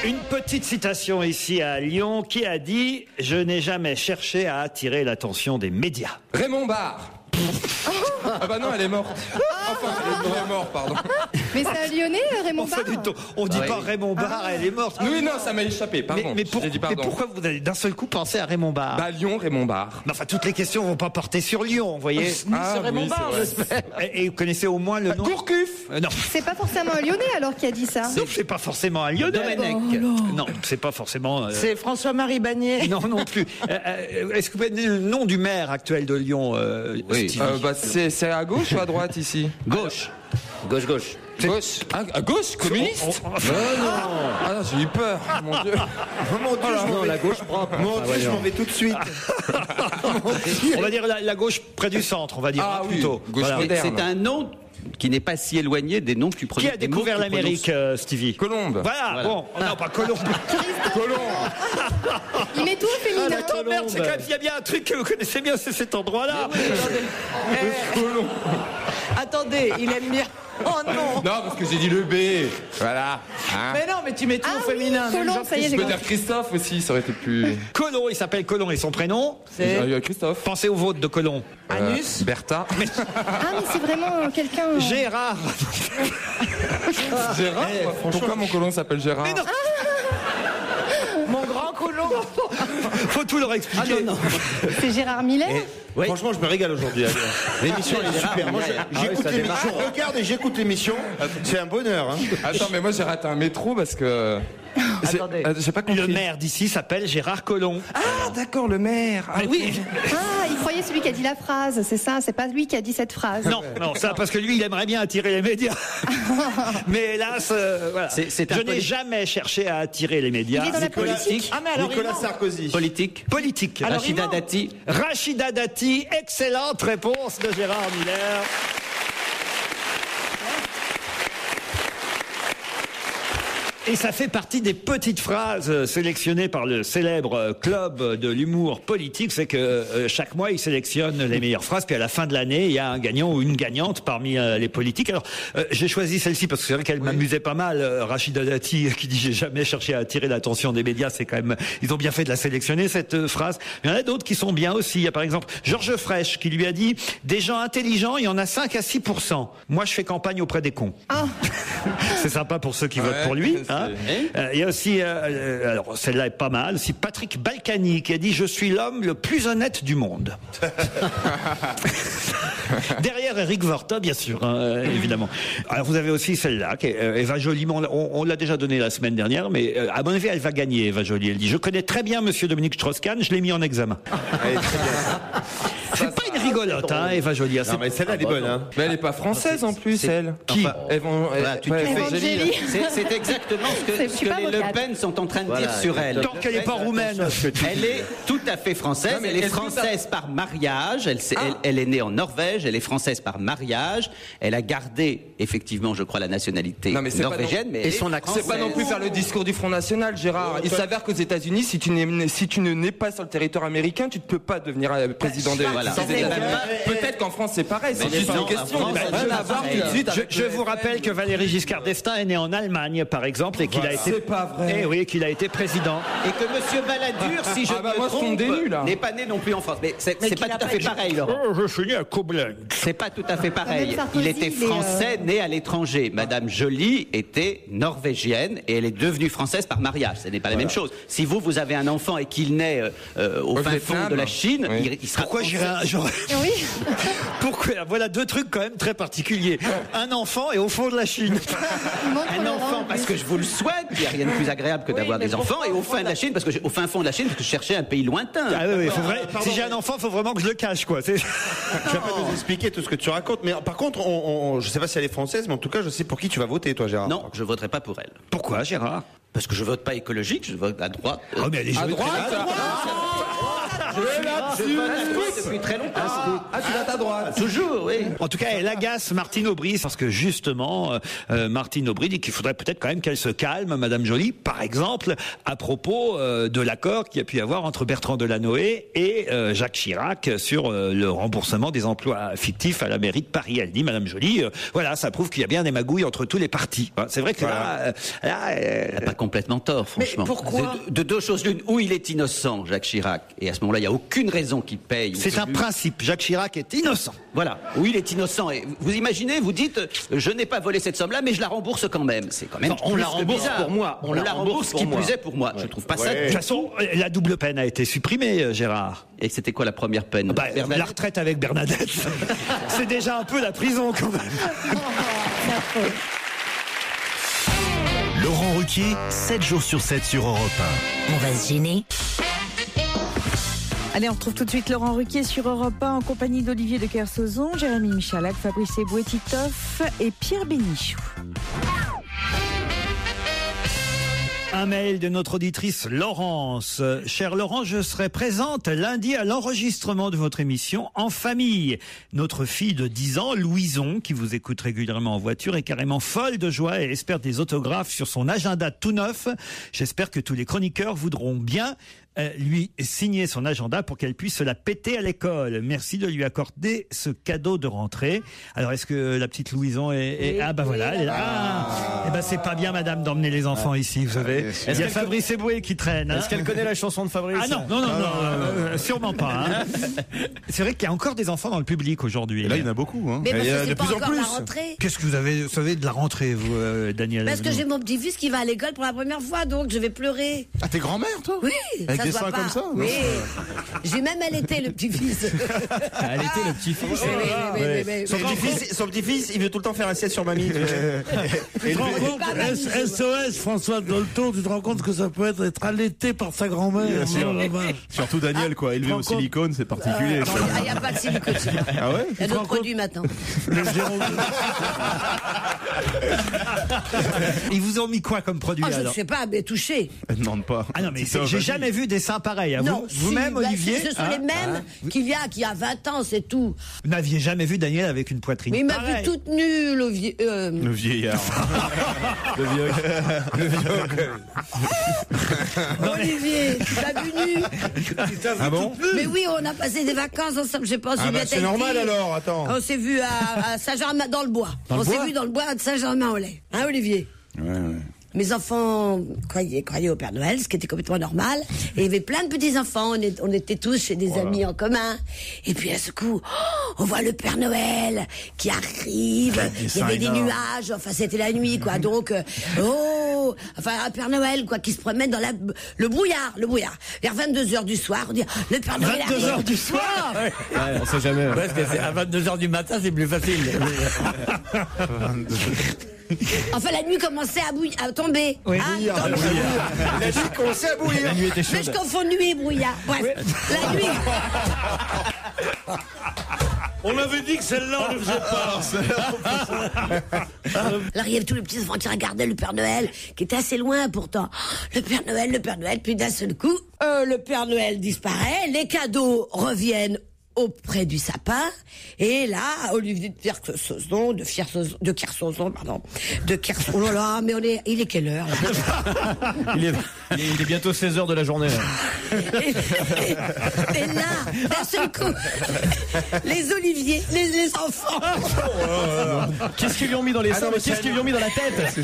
Une petite citation ici à Lyon qui a dit « Je n'ai jamais cherché à attirer l'attention des médias ». Raymond Barre. Ah bah non, elle est morte. Enfin, elle est morte, pardon. Mais c'est un Lyonnais, Raymond Barre. On dit pas Raymond Barre, elle est morte. Oui, non, ça m'a échappé, pardon. Mais pourquoi vous allez d'un seul coup penser à Raymond Barre? Bah Lyon, Raymond Barre. Enfin, toutes les questions vont pas porter sur Lyon, vous voyez. C'est Raymond Barre, j'espère. Et vous connaissez au moins le nom? Gourcuff. Non. C'est pas forcément un Lyonnais alors qui a dit ça. Non, c'est pas forcément un Lyonnais. Domenech. Non, c'est pas forcément... C'est François-Marie Bagné. Non, non plus. Est-ce que vous pouvez donner le nom du maire actuel de Lyon? Oui. Stevie Bah, c'est à gauche ou à droite ici? Gauche. Gauche. Gauche. À gauche, communiste? Non. Ah non, j'ai eu peur. Mon Dieu. Mon Dieu, Non, la gauche propre. Mon Dieu, je m'en vais tout de suite. On va dire la gauche près du centre, on va dire plutôt. Gauche moderne. C'est un nom qui n'est pas si éloigné des noms que tu prononces. Qui a découvert l'Amérique, Stevie? Colombe. Voilà, bon. Non, pas Colombe. Il met tout au féminin. Attends, merde, c'est quand même, il y a bien un truc que vous connaissez bien, c'est cet endroit-là. Attendez, il aime bien. Oh non. Non, parce que j'ai dit le B. Voilà. Hein. Mais non, mais tu mets tout au féminin. Colombe, ça y est, Je peux dire Christophe aussi, ça aurait été plus. Colomb, il s'appelle Colomb et son prénom? C'est Christophe. Pensez au vôtre de Colomb. Anus. Bertha. Ah, mais c'est vraiment quelqu'un. Gérard. Gérard. Pourquoi mon colon s'appelle Gérard? Mais non. Mon grand colon. Faut tout leur expliquer. Ah non, non. C'est Gérard Miller. Oui. Franchement, je me régale aujourd'hui. L'émission elle est super. Moi, j'écoute l'émission. Je regarde et j'écoute l'émission. C'est un bonheur. Hein. Attends, mais moi j'ai raté un métro parce que. Attendez. J'ai pas compris. Le maire d'ici s'appelle Gérard Collomb. Ah, d'accord, le maire. Ah, oui. Ah, il croyait celui qui a dit la phrase, c'est ça, c'est pas lui qui a dit cette phrase. Non, non, ça parce que lui, il aimerait bien attirer les médias. Mais hélas, voilà. Je n'ai jamais cherché à attirer les médias. Il est dans la politique. Ah, mais alors Nicolas Sarkozy. Politique. Politique. Alors, Rachida Dati. Rachida Dati, excellente réponse de Gérard Miller. Et ça fait partie des petites phrases sélectionnées par le célèbre club de l'humour politique. C'est que chaque mois, ils sélectionnent les meilleures phrases. Puis à la fin de l'année, il y a un gagnant ou une gagnante parmi les politiques. Alors, j'ai choisi celle-ci parce que c'est vrai qu'elle m'amusait pas mal. Rachida Dati, qui dit « J'ai jamais cherché à attirer l'attention des médias ». C'est quand même... Ils ont bien fait de la sélectionner, cette phrase. Il y en a d'autres qui sont bien aussi. Il y a par exemple Georges Frêche qui lui a dit « Des gens intelligents, il y en a 5 à 6%. Moi, je fais campagne auprès des cons. Ah. » C'est sympa pour ceux qui votent pour lui. Hein. Il y a aussi, alors celle-là est pas mal, c'est Patrick Balkany qui a dit « Je suis l'homme le plus honnête du monde ». Derrière Eric Vorta, bien sûr, hein, évidemment. Alors vous avez aussi celle-là, qui est Eva Joly, on l'a déjà donnée la semaine dernière, mais à mon avis, elle va gagner, Eva Joly. Elle dit « Je connais très bien Monsieur Dominique Strauss-Kahn, je l'ai mis en examen ». C'est pas une rigolote, hein, Eva Joly. Non, mais celle-là, elle est bonne. Hein. Mais elle est pas française en plus, elle. Qui? C'est exactement ce que les Le Pen sont en train de dire sur elle. Tant qu'elle n'est pas roumaine. Elle est tout à fait française. Elle est française par mariage. Elle est née en Norvège. Elle est française par mariage. Elle a gardé, effectivement, je crois, la nationalité norvégienne. Mais son accent. C'est pas non plus faire le discours du Front National, Gérard. Il s'avère qu'aux États-Unis, si tu ne nais pas sur le territoire américain, tu ne peux pas devenir président des. Voilà. Peut-être qu'en France c'est pareil, c'est juste une question. Rien à voir tout de suite. Je vous rappelle que Valéry Giscard d'Estaing est né en Allemagne, par exemple, et qu'il a été. C'est pas vrai. Eh oui, qu'il a été président. Et que Monsieur Balladur, si je me trompe, n'est pas né non plus en France. Mais c'est pas tout à fait pareil, Laurent. Je suis né à Coblentz. C'est pas tout à fait pareil. Même Sarkozy, Il était français, né à l'étranger. Madame Joly était norvégienne et elle est devenue française par mariage. Ce n'est pas la même chose. Si vous avez un enfant et qu'il naît au fin fond de la Chine, il sera. Pourquoi j'irais Oui. Pourquoi? Voilà deux trucs quand même très particuliers. Un enfant et au fond de la Chine. Un enfant parce que je vous le souhaite. Il n'y a rien de plus agréable que d'avoir des enfants. Et au fin de la Chine, au fin fond de la Chine, parce que je cherchais un pays lointain. Ah oui, si j'ai un enfant, il faut vraiment que je le cache, quoi. Je vais pas nous expliquer tout ce que tu racontes, mais par contre, je sais pas si elle est française, mais en tout cas, je sais pour qui tu vas voter, toi, Gérard. Non, je voterai pas pour elle. Pourquoi, Gérard? Parce que je vote pas écologique, je vote à droite. Oh, mais elle est À droite. Je vote à droite depuis très longtemps. Tu vas à droite. Toujours, oui. En tout cas, elle agace Martine Aubry parce que justement, Martine Aubry dit qu'il faudrait peut-être quand même qu'elle se calme, Madame Joly, par exemple, à propos de l'accord qu'il y a pu y avoir entre Bertrand Delanoë et Jacques Chirac sur le remboursement des emplois fictifs à la mairie de Paris. Elle dit, Madame Joly, voilà, ça prouve qu'il y a bien des magouilles entre tous les partis. C'est vrai que là, elle n'a pas complètement tort, franchement. Mais pourquoi? De deux choses l'une, ou il est innocent, Jacques Chirac, et à ce moment-là, il n'y a aucune raison qu'il paye. C'est un principe. Jacques Chirac est innocent. Voilà. Ou il est innocent. Et vous imaginez, vous dites, je n'ai pas volé cette somme-là, mais je la rembourse quand même. C'est quand même. Non, on la rembourse bizarre. pour moi. On la rembourse qui plus est pour moi. Je trouve pas ça. De toute façon, la double peine a été supprimée, Gérard. Et c'était quoi la première peine? La retraite avec Bernadette. C'est déjà un peu la prison quand même. Laurent Ruquier, 7 jours sur 7 sur Europe 1. On va se gêner. Allez, on retrouve tout de suite Laurent Ruquier sur Europe 1 en compagnie d'Olivier de Kersauzon, Jérémy Michalak, Fabrice Eboué-Titoff et Pierre Bénichou. Un mail de notre auditrice Laurence. Cher Laurent, je serai présente lundi à l'enregistrement de votre émission en famille. Notre fille de 10 ans, Louison, qui vous écoute régulièrement en voiture, est carrément folle de joie et espère des autographes sur son agenda tout neuf. J'espère que tous les chroniqueurs voudront bien lui signer son agenda pour qu'elle puisse se la péter à l'école. Merci de lui accorder ce cadeau de rentrée. Alors, est-ce que la petite Louison est... Ah, bah voilà, elle est là. Eh ben, c'est pas bien, madame, d'emmener les enfants ici, vous savez. Il y a Fabrice Eboué qui traîne. Est-ce qu'elle connaît la chanson de Fabrice? Ah non, sûrement pas. Hein. C'est vrai qu'il y a encore des enfants dans le public aujourd'hui. Et là, il y en a beaucoup. Hein. Mais parce il y en que a c'est de pas plus en encore plus. la rentrée. Qu'est-ce que vous savez de la rentrée, vous, Daniel? Parce que j'ai mon petit-fils qui va à l'école pour la première fois, donc je vais pleurer. Ah, t'es grand-mère, toi? Oui. Avec ça des se voit seins pas. comme ça? Oui. J'ai même allaité le petit-fils. Allaité le petit-fils. Son petit-fils, il veut tout le temps faire un sieste sur mamie. Tu te rends compte, SOS, François Dolto, tu te rends compte que ça peut être allaité par sa grand-mère. Bien sûr. Oh la vache. Surtout Daniel, quoi. Élevé au silicone, c'est particulier. Il n'y a pas de silicone. Ah ouais? Il y a d'autres produits maintenant. Ils vous ont mis quoi comme produit Je ne alors? sais pas, mais touché. Elle ne demande pas. Ah non, mais Titoff, j'ai vas-y. jamais vu des seins pareils. Hein. Non, Vous-même, si, Olivier, ce sont les mêmes qu'il y a 20 ans, c'est tout. vous n'aviez jamais vu Daniel avec une poitrine Mais il m'a vu pareille. toute nue, le vieux. Le vieillard. Le vieux. Olivier, tu t'as vu nu? Ah bon? Mais oui, on a passé des vacances ensemble, je sais pas si Ah bah, c'est normal alors, attends. On s'est vu à Saint-Germain dans le bois. On s'est vu dans le bois de Saint-Germain-en-Laye. Hein, Olivier? Ouais. Mes enfants croyaient au Père Noël, ce qui était complètement normal. Et il y avait plein de petits-enfants. On était tous chez des amis en commun. Et puis, à ce coup, on voit le Père Noël qui arrive. Il y avait des nuages. Enfin, c'était la nuit, quoi. Donc, un Père Noël, quoi, qui se promène dans le brouillard. Vers 22h du soir, on dit, le Père Noël arrive. 22h du soir? Ouais, on sait jamais. Parce que à 22h du matin, c'est plus facile. Enfin, la nuit commençait à tomber. Oui. Hein, donc- La nuit commençait à bouillir. La nuit était Mais je chaude. confonds nuit et brouillard. Bref, la nuit. On avait dit que celle-là, on ne faisait pas. Alors il y avait tous les petits enfants qui regardaient le Père Noël, qui était assez loin pourtant. Le Père Noël, puis d'un seul coup, le Père Noël disparaît, les cadeaux reviennent auprès du sapin, et là, Olivier de Kersauzon, oh là là, mais il est quelle heure là il est bientôt 16h de la journée. Là. Et là, d'un seul coup, les oliviers, les enfants. Qu'est-ce qu'ils lui ont mis dans les seins, qu'est-ce qu'ils lui ont mis dans la tête?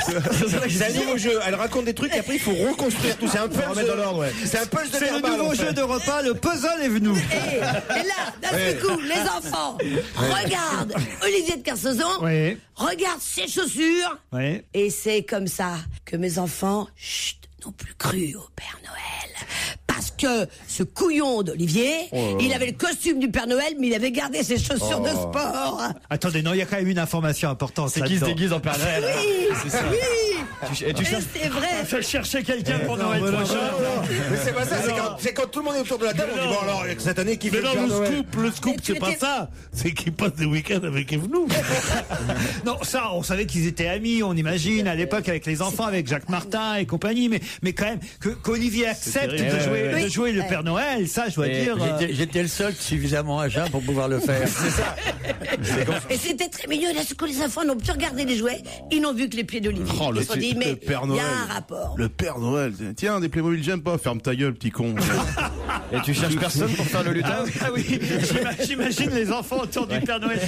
C'est un nouveau jeu. Elle raconte des trucs et après il faut reconstruire tout. C'est un peu remettre dans l'ordre. Ouais. C'est un peu le nouveau jeu de repas. Le puzzle est venu. Et là, d'un seul coup, les enfants regardent Olivier de Kersauzon, regardent ses chaussures, et c'est comme ça que mes enfants n'ont plus cru au Père Noël. Parce que ce couillon d'Olivier, il avait le costume du Père Noël, mais il avait gardé ses chaussures de sport. Attendez, non, il y a quand même une information importante. C'est qui se déguise en Père Noël. Oui, c'est ça. Oui. C'est vrai. Je cherchais quelqu'un pour Noël prochain. Mais c'est pas ça, c'est quand tout le monde est autour de la table, on dit bon alors cette année qui fait le Père Noël. Le scoop, c'est pas ça. C'est qu'ils passent des week-ends avec Evenou. Non, ça, on savait qu'ils étaient amis, on imagine, à l'époque avec les enfants, avec Jacques Martin et compagnie, mais quand même, qu'Olivier accepte de jouer le Père Noël, ça, je dois dire. J'étais le seul suffisamment à jeun pour pouvoir le faire. C'est ça. Et c'était très mignon. Là, ce que les enfants n'ont plus regardé les jouets, ils n'ont vu que les pieds d'Olivier. Ils se sont dit, mais il y a un rapport. Le Père Noël. Tiens, des Playmobil, j'aime pas. Ferme ta gueule, petit con. Et tu cherches personne pour faire le lutin? Ah oui, j'imagine les enfants autour du Père Noël.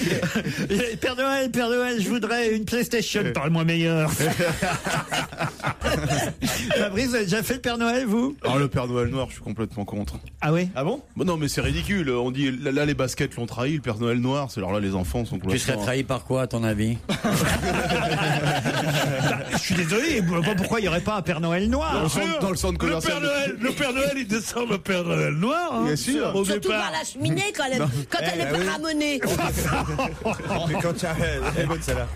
Père Noël, je voudrais une PlayStation. Parle-moi meilleur. Fabrice, vous avez déjà fait le Père Noël, vous? Alors, le Père Noël noir, je suis complètement contre. Ah oui? Ah bon? Non, mais c'est ridicule. On dit, là, les baskets l'ont trahi, le Père Noël noir. Alors là, les enfants sont complètement... Tu serais trahi par quoi, à ton avis? Je suis désolé, pourquoi il n'y aurait pas un Père Noël noir? Dans le centre commercial. Le Père Noël, il descend le Père Noël noir. Hein, bien sûr. Surtout par la cheminée quand elle est pas ramonée. Mais quand tu as...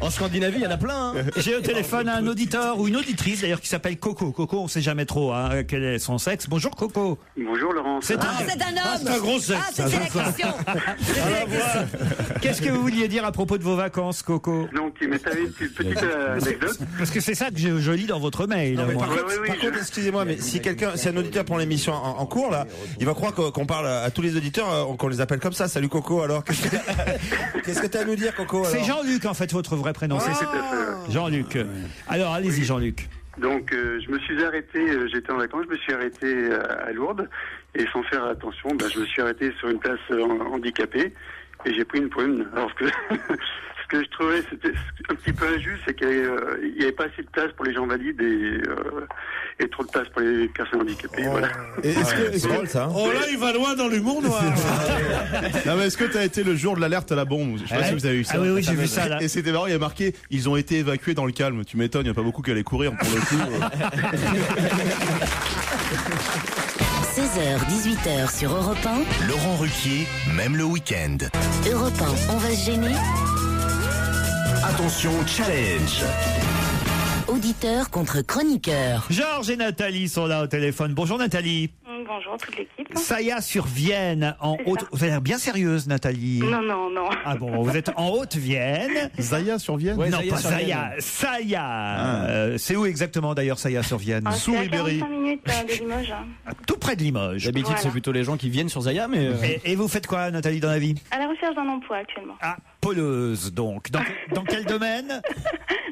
En Scandinavie, il y en a plein. Hein. J'ai au téléphone un auditeur ou une auditrice d'ailleurs qui s'appelle Coco. Coco, on sait jamais trop quel est son sexe. Bonjour Coco. Bonjour Laurent. C'est un homme. C'est un gros sexe. Ah, c'était la question. Qu'est-ce que vous vouliez dire à propos de vos vacances, Coco? Donc, il m'est arrivé une petite anecdote. Parce que c'est ça que je lis dans votre mail. Non, mais par contre, excusez-moi, mais si un auditeur prend l'émission en cours, là, il va croire qu'on parle à tous les auditeurs, qu'on les appelle comme ça. Salut Coco, alors. Qu'est-ce que tu as à nous dire, Coco? C'est Jean-Luc, en fait, votre vrai prénom. Oui, tout à fait. Jean-Luc. Alors, allez-y, Jean-Luc. Donc, je me suis arrêté, j'étais en vacances, je me suis arrêté à Lourdes, et sans faire attention, je me suis arrêté sur une place handicapée, et j'ai pris une prune. Alors, ce que je trouvais, c'était un petit peu injuste, c'est qu'il n'y avait pas assez de place pour les gens valides et trop de place pour les personnes handicapées. Voilà. C'est drôle, ça. Oh là, il va loin dans l'humour noir. Non, mais est-ce que tu as été le jour de l'alerte à la bombe? Je sais pas si vous avez eu ça. Ah oui, j'ai vu ça là. Et c'était marrant, il y a marqué, ils ont été évacués dans le calme. Tu m'étonnes, il n'y a pas beaucoup qui allaient courir pour le coup. 16h, 18h sur Europe 1. Laurent Ruquier, même le week-end. Europe 1, on va se gêner. Attention, challenge. Auditeur contre chroniqueur. Georges et Nathalie sont là au téléphone. Bonjour Nathalie. Bonjour toute l'équipe. Saya sur Vienne, en Haute... Vous avez l'air bien sérieuse, Nathalie. Non. Ah bon, vous êtes en Haute-Vienne. Zaya sur Vienne? Non, pas Zaya. Saya. C'est où exactement d'ailleurs, Saya sur Vienne? Sous Ribéry. 45 minutes de Limoges. Tout près de Limoges. D'habitude, Voilà. c'est plutôt les gens qui viennent sur Zaya, mais... Et vous faites quoi, Nathalie, dans la vie? À la recherche d'un emploi actuellement. Ah, poleuse, donc. Dans quel domaine?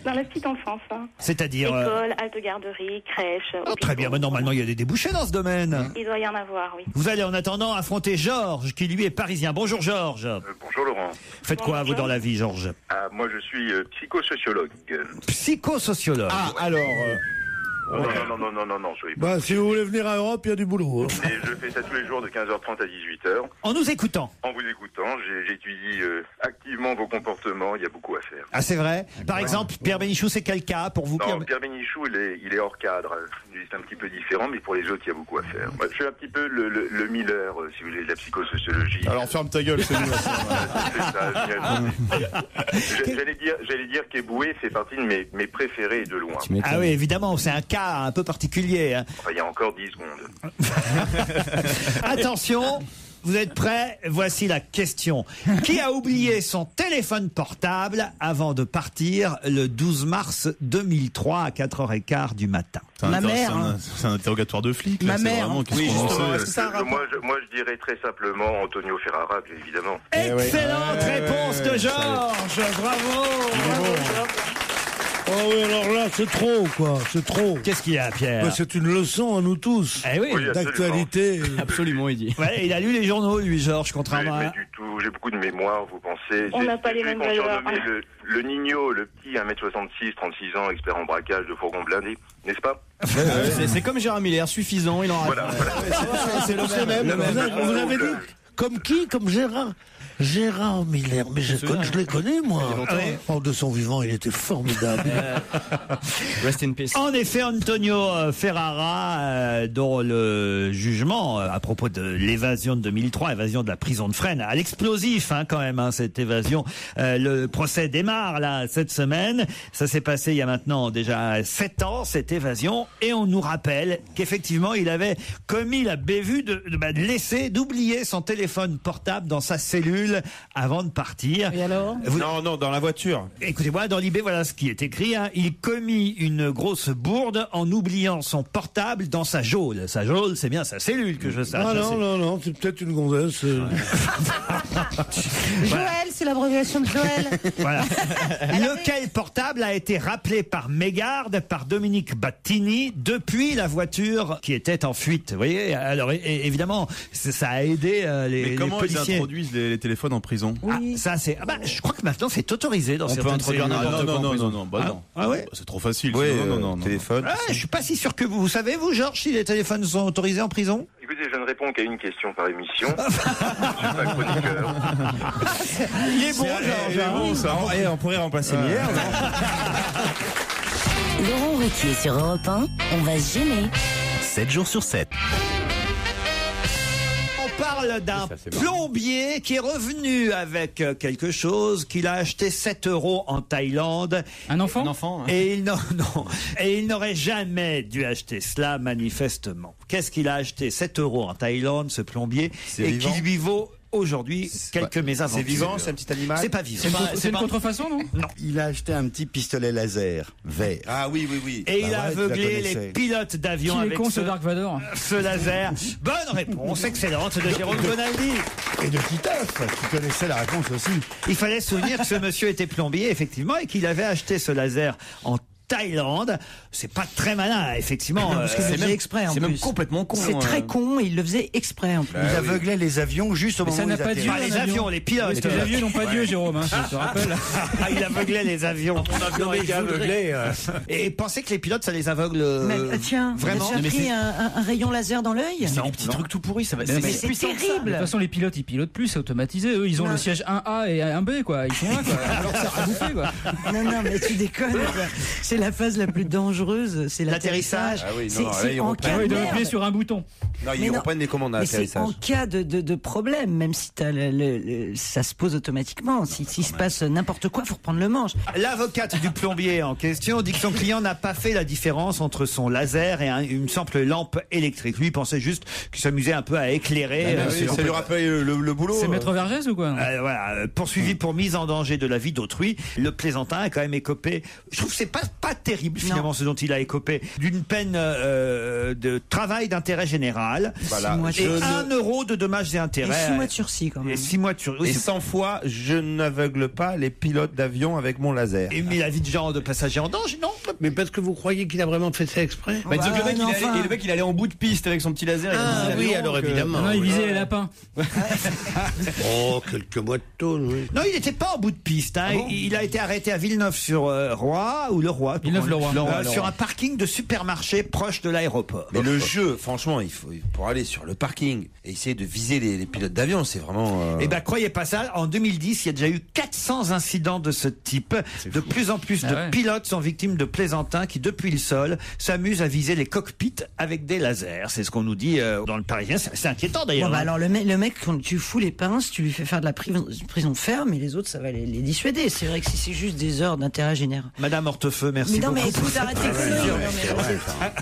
Dans la petite enfance. Hein. C'est-à-dire... École, halte garderie, crèche. Très bien, mais normalement, il y a des débouchés dans ce domaine. Il doit y en avoir, oui. Vous allez en attendant affronter Georges, qui lui est parisien. Bonjour Georges. Bonjour Laurent. Faites quoi, vous, dans la vie, Georges? Moi je suis psychosociologue. Psychosociologue. Ah, alors... Non, soyez pas. Si vous voulez venir à Europe, il y a du boulot. Hein. Et je fais ça tous les jours de 15h30 à 18h. En nous écoutant. En vous écoutant, j'étudie activement vos comportements, il y a beaucoup à faire. Ah, c'est vrai? Par exemple, Pierre Bénichou, c'est quel cas pour vous? Non, Pierre Bénichou, il est hors cadre. C'est un petit peu différent, mais pour les autres, il y a beaucoup à faire. Moi, je suis un petit peu le Miller, si vous voulez, de la psychosociologie. Alors ferme ta gueule, c'est nous. J'allais dire qu'Eboué fait partie de mes préférés de loin. Ah oui, évidemment, c'est un cas un peu particulier. Hein. Enfin, il y a encore 10 secondes. Attention, Vous êtes prêts? Voici la question. Qui a oublié son téléphone portable avant de partir le 12 mars 2003 à 4h15 du matin? Ma mère. C'est un interrogatoire de flic. Ma là, c'est mère. vraiment, qu'est-ce qu'on en sait Moi, je dirais très simplement Antonio Ferrara, bien évidemment. Excellente réponse de Georges. Bravo. Oh oui, alors là, c'est trop, quoi. C'est trop. Qu'est-ce qu'il y a, Pierre? Bah, c'est une leçon à nous tous. Eh oui, d'actualité. Absolument, il dit. Ouais, il a lu les journaux, lui, Georges, contrairement Mais à... du tout, j'ai beaucoup de mémoire, vous pensez. On n'a pas les mêmes valeurs. Le Nino, le petit 1m66, 36 ans, expert en braquage de fourgon blindé, n'est-ce pas? C'est comme Gérard Miller, suffisant, il en reste. C'est le même. Vous avez dit comme qui? Comme Gérard Miller, mais je les connais, moi. De son vivant, il était formidable. Rest in peace. En effet, Antonio Ferrara, dont le jugement à propos de l'évasion de 2003, évasion de la prison de Fresnes, à l'explosif quand même, cette évasion. Le procès démarre là cette semaine. Ça s'est passé il y a maintenant déjà 7 ans, cette évasion, et on nous rappelle qu'effectivement, il avait commis la bévue de d'oublier son téléphone portable dans sa cellule avant de partir. Et alors? Non, dans la voiture. Écoutez-moi, dans l'IB, voilà ce qui est écrit. Il commit une grosse bourde en oubliant son portable dans sa geôle. Sa geôle, c'est bien sa cellule que je sache. Ah non, c'est peut-être une gonzesse. Joël, c'est l'abréviation de Joël. Voilà. Lequel portable a été rappelé par mégarde par Dominique Battini depuis la voiture qui était en fuite. Vous voyez, alors évidemment, ça a aidé les comment policiers. ils introduisent les téléphones en prison? Oui. Ça c'est. Je crois que maintenant c'est autorisé dans On peut certaines introduire cellules. n'importe quoi en prison. Non. Ah ouais. C'est trop facile. Oui, non. téléphone. Je suis pas si sûr que vous savez, vous, Georges, si les téléphones sont autorisés en prison? Écoutez, je ne réponds qu'à une question par émission. Je suis pas chroniqueur. Il est bon, Il est bon, ça. On pourrait remplacer Miller. Laurent Ruquier sur Europe 1, on va se gêner. 7 jours sur 7. On parle d'un plombier qui est revenu avec quelque chose qu'il a acheté 7 € en Thaïlande. Un enfant, Et il n'aurait jamais dû acheter cela, manifestement. Qu'est-ce qu'il a acheté 7 € en Thaïlande, ce plombier, et qui lui vaut aujourd'hui quelques mésaventures. C'est vivant, c'est un petit animal? C'est pas vivant. C'est une contrefaçon, non? Non. Il a acheté un petit pistolet laser vert. Ah oui. Et il a ouais, aveuglé tu la les pilotes d'avion avec ce Dark Vador. ce laser. Bonne réponse, excellente de Jérôme Bonaldi. Et de Titeuf, tu connaissais la réponse aussi. Il fallait se souvenir que ce monsieur était plombier, effectivement, et qu'il avait acheté ce laser en Thaïlande. C'est pas très malin, effectivement. Parce qu'il le faisait exprès en plus. C'est même complètement con. C'est très con, il le faisait exprès en plus. Il aveuglait les avions juste au moment où ils atterrissaient. Pas les avions, les pilotes. Les avions n'ont pas Dieu, Jérôme, je te rappelle. Il aveuglait les avions. Mon avion était aveuglé. Et pensez que les pilotes, ça les aveugle Tiens, vraiment. tu as pris un rayon laser dans l'œil? C'est des petits trucs tout pourris, ça va. Mais c'est terrible. De toute façon, les pilotes, ils pilotent plus, c'est automatisé. Eux, ils ont le siège 1A et 1B, quoi. Ils sont là, quoi. Alors, ça a bouffé, quoi. Non, mais tu déconnes. C'est la phase la plus dangereuse, c'est l'atterrissage. Ah oui, C'est en cas de Ils doivent merde. appuyer sur un bouton. Non, ils reprennent les commandes à Mais c'est l'atterrissage. en cas de problème, même si ça se pose automatiquement. S'il se passe n'importe quoi, faut reprendre le manche. L'avocate du plombier en question dit que son client n'a pas fait la différence entre son laser et une simple lampe électrique. Lui, il pensait juste qu'il s'amusait un peu à éclairer. Ça lui rappelle le boulot. C'est Maître Vergès ou quoi? Voilà, poursuivi pour mise en danger de la vie d'autrui. Le plaisantin a quand même écopé. Je trouve que c'est pas terrible finalement ce dont il a écopé, d'une peine de travail d'intérêt général. Voilà. Et 1 € de dommages et intérêts. Et 6 mois de sursis quand même. Et 6 mois de sursis. Et 100 fois, je n'aveugle pas les pilotes d'avion avec mon laser. Et mis la vie de gens, de passagers en danger, non? Mais parce que vous croyez qu'il a vraiment fait ça exprès? Disons que le mec, il allait en bout de piste avec son petit laser. Oui, alors évidemment. Non, il visait les lapins. Oh, quelques mois de tôle, oui. Non, il n'était pas en bout de piste. Il a été arrêté à Villeneuve-sur-Roi, ou Leroy. Villeneuve-le-Roi. Sur un parking de supermarché proche de l'aéroport. Mais le jeu, franchement, il faut pour aller sur le parking et essayer de viser les pilotes d'avion, c'est vraiment. Eh ben, croyez pas ça. En 2010, il y a déjà eu 400 incidents de ce type. De plus en plus de pilotes sont victimes de plaisantins qui, depuis le sol, s'amusent à viser les cockpits avec des lasers. C'est ce qu'on nous dit dans le Parisien. C'est inquiétant d'ailleurs. Bon, alors le mec, quand tu fous les pinces, tu lui fais faire de la prison ferme, et les autres, ça va les dissuader. C'est vrai que si c'est juste des heures d'intérêt général. Madame Hortefeux, merci Mais non, beaucoup. mais écoute, arrête tes conneries.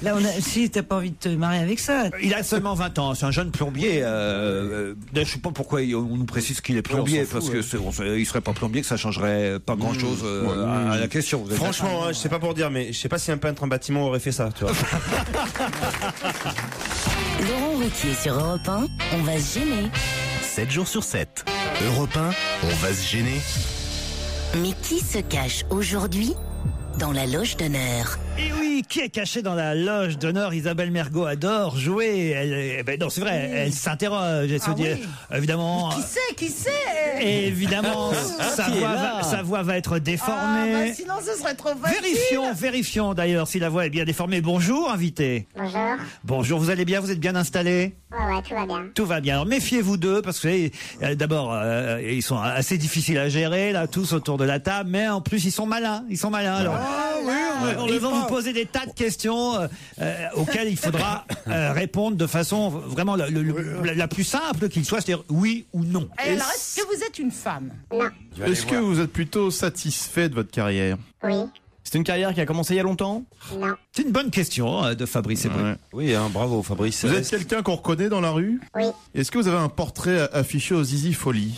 Non, mais là, si t'as pas envie de te marier avec ça. Il a seulement 20 ans, c'est un jeune plombier. Je sais pas pourquoi on nous précise qu'il est plombier, parce que il serait pas plombier, que ça changerait pas grand-chose à la question. Vous êtes Franchement, je sais pas pour dire, mais je sais pas si un peintre en bâtiment aurait fait ça, tu vois. Laurent Ruquier sur Europe 1, on va se gêner. 7 jours sur 7. Europe 1, on va se gêner. Mais qui se cache aujourd'hui dans la loge d'honneur? Et oui, qui est caché dans la loge d'honneur? Isabelle Mergo adore jouer. Non, c'est vrai, elle s'interroge. Elle se dit, évidemment. Qui sait Évidemment, sa voix va être déformée. Sinon, ce serait trop facile. Vérifions d'ailleurs si la voix est bien déformée. Bonjour, invité. Bonjour. Bonjour, vous allez bien? Vous êtes bien installé? Ouais, tout va bien. Tout va bien. Alors méfiez-vous d'eux parce que d'abord, ils sont assez difficiles à gérer, là, tous autour de la table, mais en plus, ils sont malins. Alors, ils vont vous poser des tas de questions auxquelles il faudra répondre de façon vraiment la plus simple qu'il soit, c'est-à-dire oui ou non. Alors, est-ce que vous êtes une femme? Non. Est-ce que vous êtes plutôt satisfait de votre carrière? Oui. C'est une carrière qui a commencé il y a longtemps? Non. C'est une bonne question de Fabrice Eboué. Ouais. Oui, bravo Fabrice. Vous êtes quelqu'un qu'on reconnaît dans la rue? Oui. Est-ce que vous avez un portrait affiché aux Zizi Folie?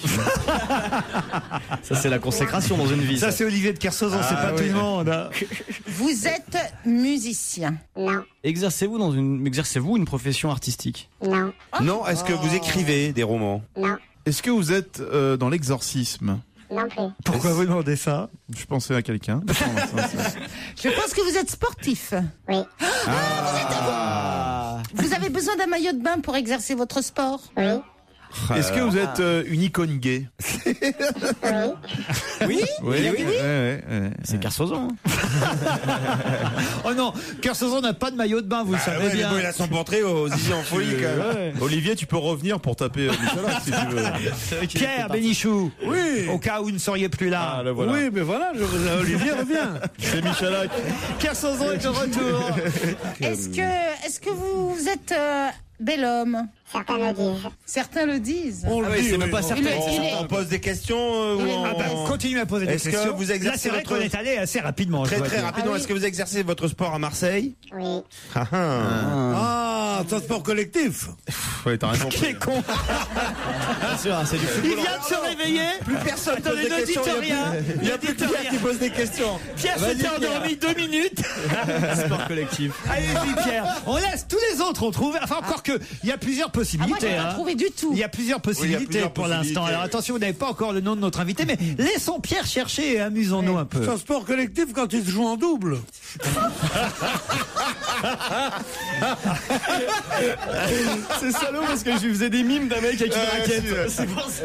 Ça, c'est la consécration dans une vie. Ça, c'est Olivier de Kersauzon, c'est pas tout le monde. Hein. Vous êtes musicien? Non. Exercez-vous une profession artistique? Non. Non, est-ce que vous écrivez des romans? Non. Est-ce que vous êtes dans l'exorcisme? Non plus. Pourquoi vous demandez ça? Je pensais à quelqu'un. Je pense que vous êtes sportif. Oui. Vous avez besoin d'un maillot de bain pour exercer votre sport? Oui. Est-ce que vous êtes une icône gay? Oui. Oui. Ouais. C'est Kersauzon. Oh non, Kersauzon n'a pas de maillot de bain, vous le savez bien. Il a son portrait aux Zizi en folie quand même. Olivier, tu peux revenir pour taper Michalak si tu veux. Pierre Bénichou. Oui. Au cas où vous ne seriez plus là. Ah, voilà. Oui, mais voilà, Olivier revient. C'est Michalak. Kersauzon est de retour. Est-ce que vous êtes bel homme? Certains le disent. Certains le disent. On le dit, c'est même pas certain. On pose des questions Continuez à poser des Est-ce que questions. vous exercez Là, c'est vrai votre- qu'on est allé assez rapidement. Très je dois très dire. rapidement, est-ce que vous exercez votre sport à Marseille? Oui. Ah, transport collectif. Ouais, t'as raison. Qui est con. Bien sûr, c'est du Il vient de se réveiller. Plus personne Attendez, pose des ne questions. dites rien. Il y a plus Pierre qui pose des questions. Pierre s'était endormi 2 minutes. sport collectif. Allez-y, Pierre. On laisse tous les autres, on trouve. Enfin, encore que, il y a plusieurs Moi, possibilités. j'ai pas hein. trouvé du tout. Il y a plusieurs possibilités plusieurs pour possibilités. l'instant. Alors attention, vous n'avez pas encore le nom de notre invité, mais laissons Pierre chercher et amusons-nous un peu. C'est un sport collectif quand il se joue en double. C'est salaud parce que je lui faisais des mimes d'un mec avec une raquette. C'est pour ça.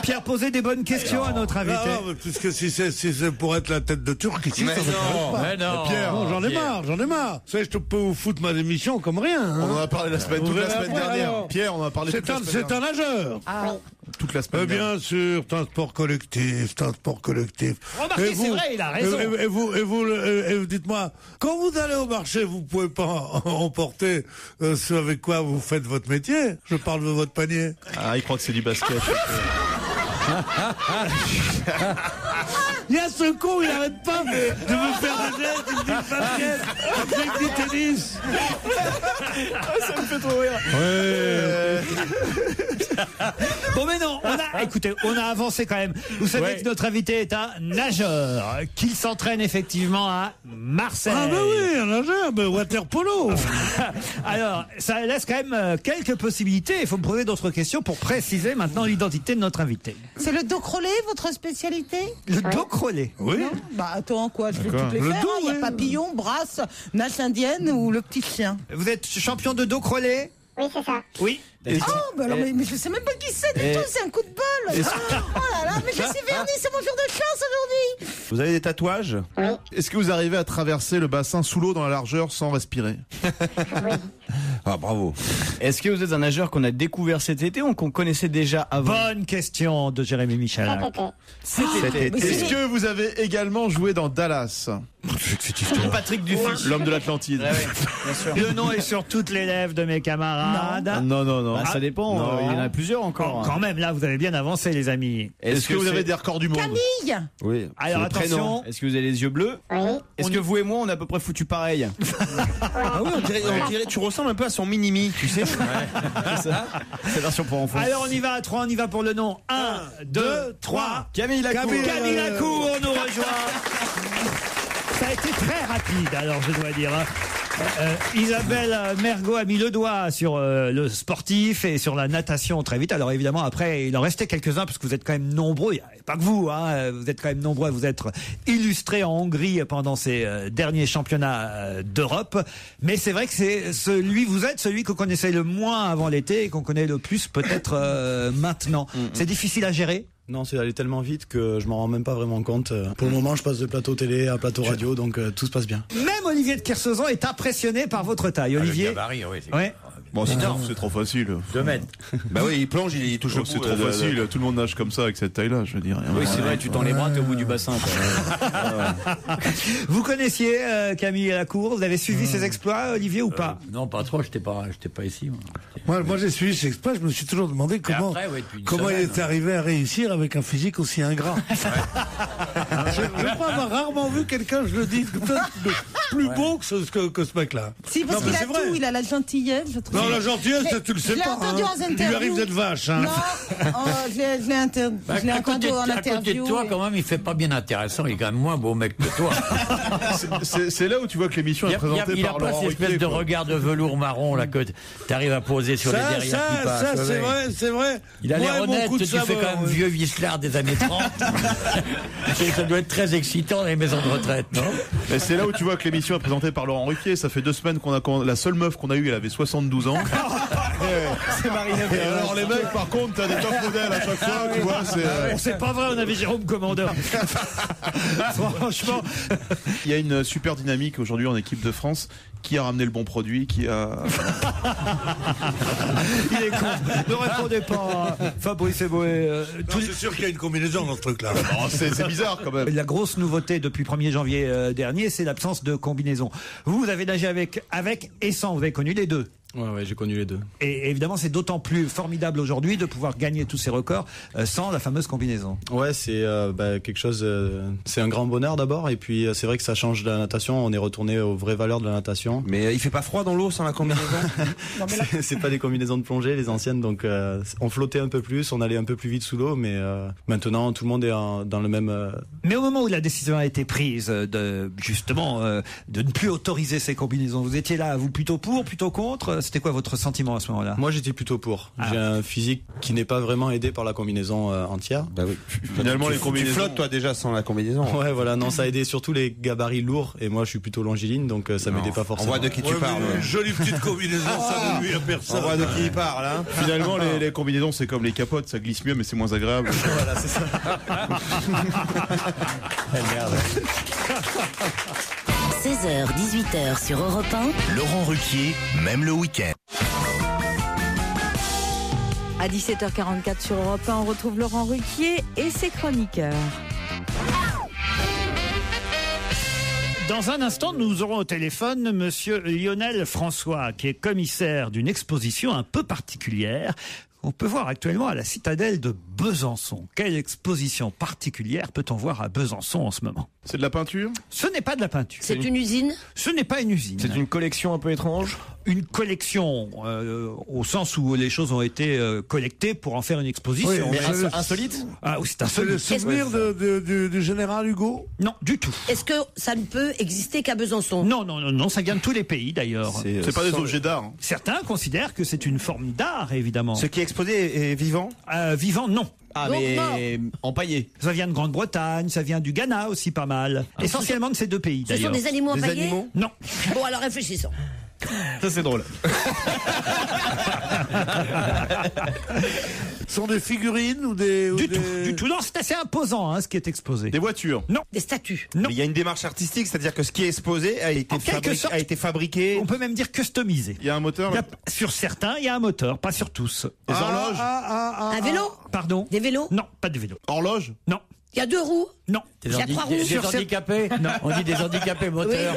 Pierre, posez des bonnes questions à notre invité. Non, mais puisque si c'est pour être la tête de Turc ici, Mais ça non. m'intéresse pas. Pierre, Non, j'en ai marre. Vous savez, je peux vous foutre ma démission comme rien. hein. on en a parlé toute la Vous semaine verrez après, dernière. alors. Pierre, on en a parlé toute la semaine C'est un dernière. nageur. Toute la semaine dernière. Bien sûr, c'est un sport collectif, Remarquez, Et c'est vrai, il a raison. Et vous, dites-moi, quand vous allez au marché, vous pouvez pas emporter ce avec quoi vous faites votre métier. Je parle de votre panier. Ah, il croit que c'est du basket. Il y a ce con, il arrête pas de me faire des gestes, il me dit basket, après il dit tennis. Ça me fait trop rire. Bon, mais non, on a avancé quand même. Vous savez que notre invité est un nageur, qu'il s'entraîne effectivement à Marseille. Ah ben oui, un nageur, water polo. Alors, ça laisse quand même quelques possibilités. Il faut me poser d'autres questions pour préciser maintenant l'identité de notre invité. C'est le dos crawlé, votre spécialité? Le dos crawlé. Oui. Non, bah attends, quoi, je vais D'accord. toutes les Le faire. dos, Il y a oui. papillon, brasse, nache indienne ou le petit chien. Vous êtes champion de dos crawlé? Oui, c'est ça. Oui. Oh, bah alors, mais je sais même pas qui c'est du tout, c'est un coup de bol. Oh là là, mais je suis verni, c'est mon jour de chance aujourd'hui. Vous avez des tatouages? Oui. Est-ce que vous arrivez à traverser le bassin sous l'eau dans la largeur sans respirer? Ah, bravo. Est-ce que vous êtes un nageur qu'on a découvert cet été ou qu'on connaissait déjà avant? Bonne question de Jérémy Michalak. Cet été. Cet été. Est-ce que vous avez également joué dans Dallas? Patrick Dufy. L'homme de l'Atlantide. Bien sûr. Le nom est sur toutes les lèvres de mes camarades. Non. Ça dépend, il y en a plusieurs encore. Quand même, là, vous avez bien avancé, les amis. Est-ce que vous avez des records du monde? Camille. Oui. Alors attention. Est-ce que vous avez les yeux bleus? Oui. Est-ce que vous et moi, on a à peu près foutu pareil? Ah oui, on dirait, tu ressembles un peu à son mini-mi, tu sais. C'est ça. C'est la version pour enfants. Alors on y va à 3, on y va pour le nom. 1, 2, 3. Camille Lacour. Camille Lacour nous rejoint. Ça a été très rapide, alors je dois dire. Isabelle Mergot a mis le doigt sur le sportif et sur la natation très vite. Alors évidemment, après, il en restait quelques-uns parce que vous êtes quand même nombreux. Il n'y a pas que vous, hein. Vous êtes quand même nombreux à vous être illustrés en Hongrie pendant ces derniers championnats d'Europe. Mais c'est vrai que vous êtes celui qu'on connaissait le moins avant l'été et qu'on connaît le plus peut-être maintenant. C'est difficile à gérer? Non, c'est allé tellement vite que je m'en rends même pas vraiment compte. Pour le moment, je passe de plateau télé à plateau radio, donc tout se passe bien. Même Olivier de Kersauzon est impressionné par votre taille. Olivier. Le gabarit, oui. Ouais. Bon, c'est trop facile. 2 mètres. Bah oui, il plonge, il touche le bout. C'est trop facile. Tout le monde nage comme ça avec cette taille-là, je veux dire. Oui, c'est vrai, tu tends les bras, t'es au bout du bassin. Vous connaissiez Camille Lacour? Vous avez suivi ses exploits, Olivier, ou pas? Non, pas trop. J'étais pas ici. Moi, j'ai suivi ses exploits. Je me suis toujours demandé comment il est arrivé à réussir avec un physique aussi ingrat. Je crois avoir rarement vu quelqu'un, je le dis, plus beau que ce mec-là. Si, parce qu'il a tout. Il a la gentillesse, je trouve. Non, la gentillesse, tu le sais pas. Il lui arrive d'être vache. Hein. Non, je l'ai entendu en interview. À côté de toi, quand même, il fait pas bien intéressant. Il est quand même moins beau mec que toi. C'est là où tu vois que l'émission est présentée par Laurent Ruquier. Il a pas cette espèce de regard de velours marron là que t'arrives à poser sur les derrières qui passent. Ça, c'est vrai. Il a l'air honnête, tu fais quand même vieux vicelard des années 30. Ça doit être très excitant dans les maisons de retraite, non? Mais c'est là où tu vois que l'émission est présentée par Laurent Ruquier. Ça fait 2 semaines la seule meuf qu'on a eue, elle avait 72 ans. C'est Marine. Et alors les mecs, par contre, t'as des top modèles à chaque fois, tu vois. C'est pas vrai, on avait Jérôme Commandeur. Franchement. Il y a une super dynamique aujourd'hui en équipe de France. Qui a ramené le bon produit, qui a... Il est con. Ne répondez pas, Fabrice Eboué. C'est sûr qu'il y a une combinaison dans ce truc-là. C'est bizarre quand même. La grosse nouveauté depuis 1er janvier dernier, c'est l'absence de combinaison. Vous avez nagé avec et sans, vous avez connu les deux. Ouais, j'ai connu les deux. Et évidemment, c'est d'autant plus formidable aujourd'hui de pouvoir gagner tous ces records sans la fameuse combinaison. Ouais, c'est quelque chose. C'est un grand bonheur d'abord, et puis c'est vrai que ça change de la natation. On est retourné aux vraies valeurs de la natation. Mais il fait pas froid dans l'eau sans la combinaison? C'est pas des combinaisons de plongée, les anciennes, donc on flottait un peu plus, on allait un peu plus vite sous l'eau, mais maintenant tout le monde est dans le même. Mais au moment où la décision a été prise de ne plus autoriser ces combinaisons, vous étiez là, vous plutôt pour, plutôt contre? C'était quoi votre sentiment à ce moment-là? Moi, j'étais plutôt pour. J'ai un physique qui n'est pas vraiment aidé par la combinaison entière. Bah oui. Finalement, les combinaisons. Tu flottes toi déjà sans la combinaison. Ouais, voilà. Non, ça a aidé surtout les gabarits lourds. Et moi, je suis plutôt longiligne, donc ça m'aidait pas forcément. On voit de qui tu parles. Une jolie petite combinaison, ça ne nuit à personne. On voit de qui il parle. Hein. Finalement, les combinaisons, c'est comme les capotes, ça glisse mieux, mais c'est moins agréable. Voilà, c'est ça. Merde. 16h, 18h sur Europe 1. Laurent Ruquier, même le week-end. À 17h44 sur Europe 1, on retrouve Laurent Ruquier et ses chroniqueurs. Dans un instant, nous aurons au téléphone monsieur Lionel François, qui est commissaire d'une exposition un peu particulière qu'on peut voir actuellement à la citadelle de Besançon. Quelle exposition particulière peut-on voir à Besançon en ce moment? C'est de la peinture? Ce n'est pas de la peinture. C'est une usine? Ce n'est pas une usine. C'est une collection un peu étrange? Une collection, au sens où les choses ont été collectées pour en faire une exposition. Oui, mais insolite? Ah oui, c'est C'est insolite. le souvenir du général Hugo? Non, du tout. Est-ce que ça ne peut exister qu'à Besançon? Non, ça vient de tous les pays d'ailleurs. C'est pas des objets d'art. Hein. Certains considèrent que c'est une forme d'art, évidemment. Ce qui est exposé est vivant? Vivant, non. Ah, Donc, mais empaillé. Ça vient de Grande-Bretagne, ça vient du Ghana aussi pas mal. Essentiellement de ces deux pays Ce sont d'ailleurs. des animaux empaillés? Non. Bon, alors réfléchissons. Ça, c'est drôle. Ce sont des figurines ou des... Du tout. Non, c'est assez imposant hein, ce qui est exposé. Des voitures? Non. Des statues? Non. Mais il y a une démarche artistique, c'est-à-dire que ce qui est exposé a été fabriqué. On peut même dire customisé. Il y a un moteur là? Sur certains, il y a un moteur, pas sur tous. Des horloges? Un vélo? Pardon? Des vélos? Non, pas de vélo. Horloge? Non. Il y a 2 roues. Non. Il y a 3 roues. Des handicapés. Non. On dit des handicapés moteurs.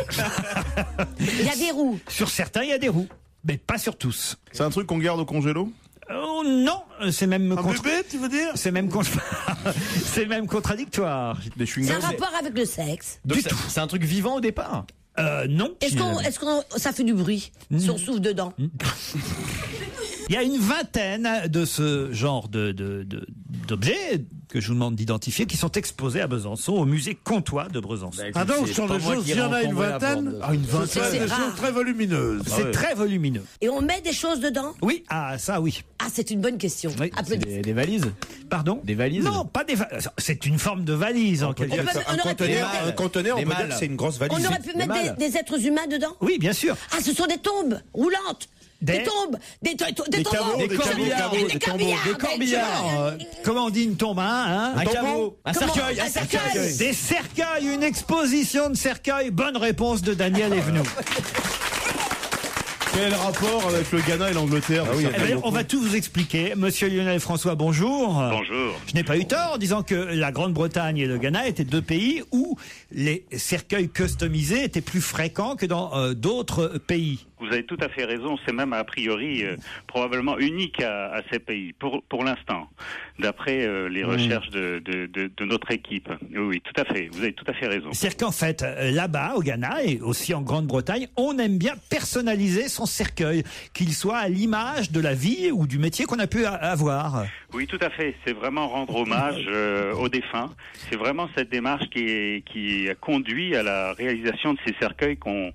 Il y a des roues. Sur certains, il y a des roues, mais pas sur tous. C'est un truc qu'on garde au congélo? Oh non, c'est même bébé, tu veux dire? C'est même c'est même contradictoire. C'est un rapport avec le sexe. Donc c'est un truc vivant au départ? Non. Est-ce qu'on ça fait du bruit si on souffle dedans? Il y a une vingtaine de ce genre d'objets que je vous demande d'identifier qui sont exposés à Besançon au musée Comtois de Besançon. Ah donc, sur les choses, il y en a une vingtaine. Une vingtaine. C'est des choses très volumineuses. C'est très volumineux. Et on met des choses dedans? Oui, ça oui. Ah, c'est une bonne question. Oui, des valises? Pardon? Des valises? Non, pas des valises. C'est une forme de valise en quelque sorte. Un conteneur, on peut dire que c'est une grosse valise. On aurait pu mettre des êtres humains dedans? Oui, bien sûr. Ah, ce sont des tombes roulantes. Des tombes, des corbillards. Comment on dit une tombe, hein? Un caveau, un cercueil, Des cercueils, une exposition de cercueils. Bonne réponse de Daniel Evenou. Quel rapport avec le Ghana et l'Angleterre? On va tout vous expliquer. Monsieur Lionel François, bonjour. Bonjour. Je n'ai pas eu tort en disant que la Grande-Bretagne et le Ghana étaient 2 pays où les cercueils customisés étaient plus fréquents que dans d'autres pays. Vous avez tout à fait raison, c'est même a priori probablement unique à ces pays, pour l'instant, d'après les recherches de notre équipe. Oui, tout à fait, vous avez tout à fait raison. C'est-à-dire qu'en fait, là-bas, au Ghana et aussi en Grande-Bretagne, on aime bien personnaliser son cercueil, qu'il soit à l'image de la vie ou du métier qu'on a pu avoir. Oui, tout à fait, c'est vraiment rendre hommage aux défunts. C'est vraiment cette démarche qui a conduit à la réalisation de ces cercueils qu'on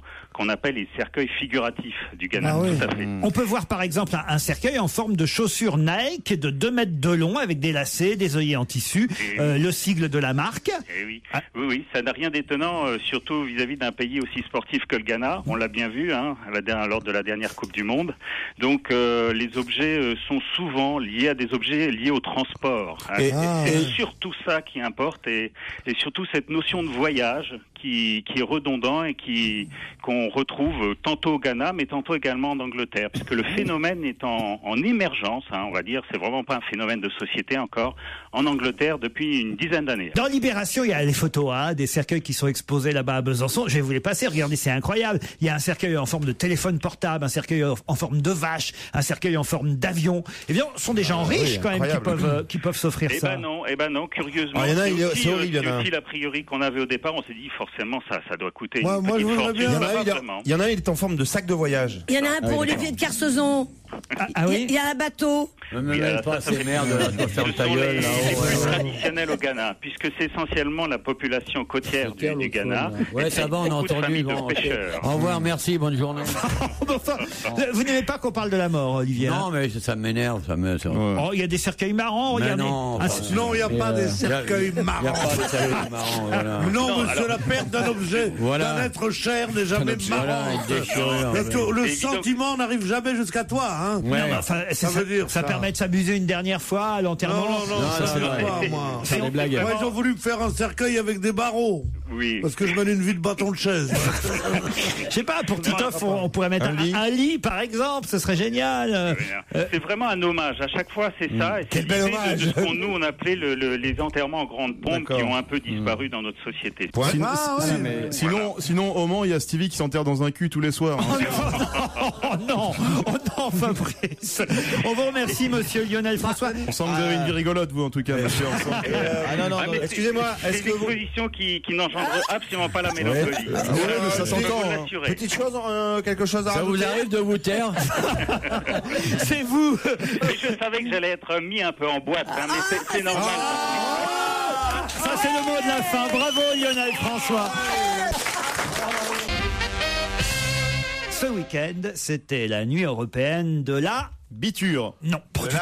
appelle les cercueils figuratifs du Ghana. Tout à fait. On peut voir par exemple un cercueil en forme de chaussure Nike de 2 mètres de long avec des lacets, des œillets en tissu, le sigle de la marque. Oui, oui, ça n'a rien d'étonnant, surtout vis-à-vis d'un pays aussi sportif que le Ghana. On l'a bien vu lors de la dernière Coupe du Monde. Donc les objets sont souvent liés à des objets liés au transport. C'est surtout ça qui importe et surtout cette notion de voyage qui est redondant et qu'on retrouve tantôt au Ghana, mais tantôt également en Angleterre, puisque le phénomène est en émergence, on va dire, c'est vraiment pas un phénomène de société encore, en Angleterre depuis une dizaine d'années. Dans Libération, il y a les photos des cercueils qui sont exposés là-bas à Besançon. Je vais vous les passer, regardez, c'est incroyable. Il y a un cercueil en forme de téléphone portable, un cercueil en forme de vache, un cercueil en forme d'avion. Eh bien, ce sont des gens riches quand même qui peuvent s'offrir ça. Eh ben non, curieusement. C'est horrible. C'est aussi l'a priori qu'on avait au départ, on s'est dit forcément ça doit coûter. Moi, je voudrais bien. Il y en a un, il est en forme de sac de voyage. Il y en a un pour Olivier de Carsozon. Oui. Il y a un bateau. C'est merde, tu vas faire ta gueule là. C'est plus traditionnel au Ghana, puisque c'est essentiellement la population côtière du Ghana. Ouais, ça va, on a entendu. Au revoir, merci, bonne journée. Vous n'aimez pas qu'on parle de la mort, Olivier? Non, mais ça m'énerve. Il y a des cercueils marrants. Non, il n'y a pas des cercueils marrants. Non, monsieur, la perte d'un objet, d'un être cher n'est jamais marrant. Le sentiment n'arrive jamais jusqu'à toi. Hein. Ouais. Non, enfin, ça permet de s'amuser une dernière fois à l'enterrement. Non, ça ne pas, moi. C'est des blagues. Moi, ils ont voulu me faire un cercueil avec des barreaux. Oui. Parce que je mène une vie de bâton de chaise. Je sais pas, pour Titoff, on pourrait mettre un lit, par exemple, ce serait génial. C'est vraiment un hommage. À chaque fois, c'est ça. Et c'est bel hommage. De ce qu'on nous on appelait les enterrements en grande pompe qui ont un peu disparu dans notre société. Sinon, au Mans, il y a Stevie qui s'enterre dans un cul tous les soirs. Oh non, Fabrice. On vous remercie, monsieur Lionel François. On sent que vous avez une vie rigolote, vous, en tout cas, monsieur. Excusez-moi, est-ce que une exposition qui n'engendre absolument pas la mélancolie. Mais ça s'entend. Petite chose, quelque chose à rajouter. Ça vous arrive de vous taire? C'est vous. Je savais que j'allais être mis un peu en boîte, mais c'est normal. Ça, c'est le mot de la fin. Bravo, Lionel François. Ce week-end, c'était la nuit européenne de la biture. Non, pas du tout.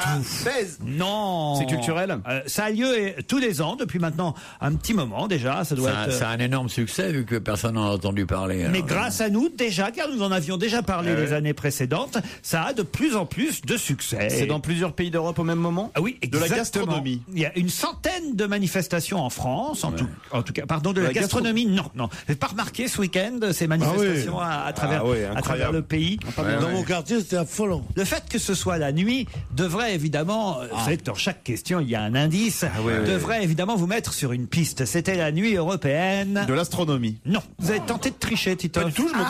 Non. C'est culturel. Ça a lieu tous les ans depuis maintenant un petit moment déjà. Ça doit être. C'est un énorme succès vu que personne n'en a entendu parler. Mais grâce à nous déjà, car nous en avions déjà parlé les années précédentes, ça a de plus en plus de succès. C'est dans plusieurs pays d'Europe au même moment. Ah oui, exactement. De la gastronomie. Il y a une centaine de manifestations en France, en tout cas. Pardon, de la gastronomie. Non. Vous n'avez pas remarqué ce week-end ces manifestations à travers le pays. Dans mon quartier, c'était affolant. Le fait que ce soit la nuit, devrait évidemment, vous savez que dans chaque question, il y a un indice, devrait évidemment vous mettre sur une piste. C'était la nuit européenne. De l'astronomie. Non. Vous avez tenté de tricher, Tito. Pas du tout, je me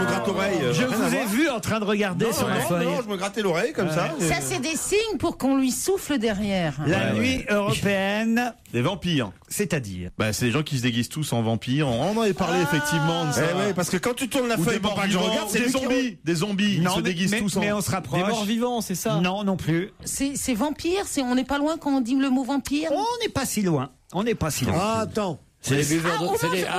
gratte l'oreille. Je vous ai vu en train de regarder sur la feuille. Non, je me grattais l'oreille comme ça. Ça, c'est des signes pour qu'on lui souffle derrière. La nuit européenne. Des vampires. C'est-à-dire c'est des gens qui se déguisent tous en vampires. On en avait parlé effectivement de ça. Parce que quand tu tournes la feuille pour pas que je regarde, c'est des zombies. Ils se déguisent tous en. Mais on se rapproche. Des morts vivants, c'est ça? Non, non plus. C'est vampire. On n'est pas loin quand on dit le mot vampire. On n'est pas si loin. On n'est pas si loin. Ah, attends. C'est les buveurs on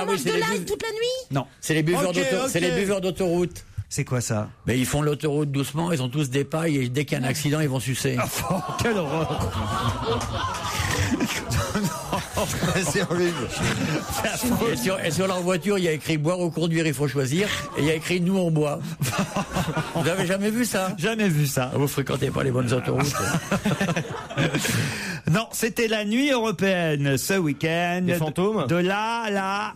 mange de l'ail toute la nuit. Non. C'est les buveurs d'autoroute. C'est quoi ça? Mais ils font l'autoroute doucement, ils ont tous des pailles et dès qu'il y a un accident, ils vont sucer. Quelle horreur! C'est horrible. Et sur leur voiture, il y a écrit boire ou conduire, il faut choisir. Et il y a écrit nous on boit. Vous avez jamais vu ça? Jamais vu ça. Vous fréquentez pas les bonnes autoroutes. Non, c'était la nuit européenne ce week-end. Des fantômes? De la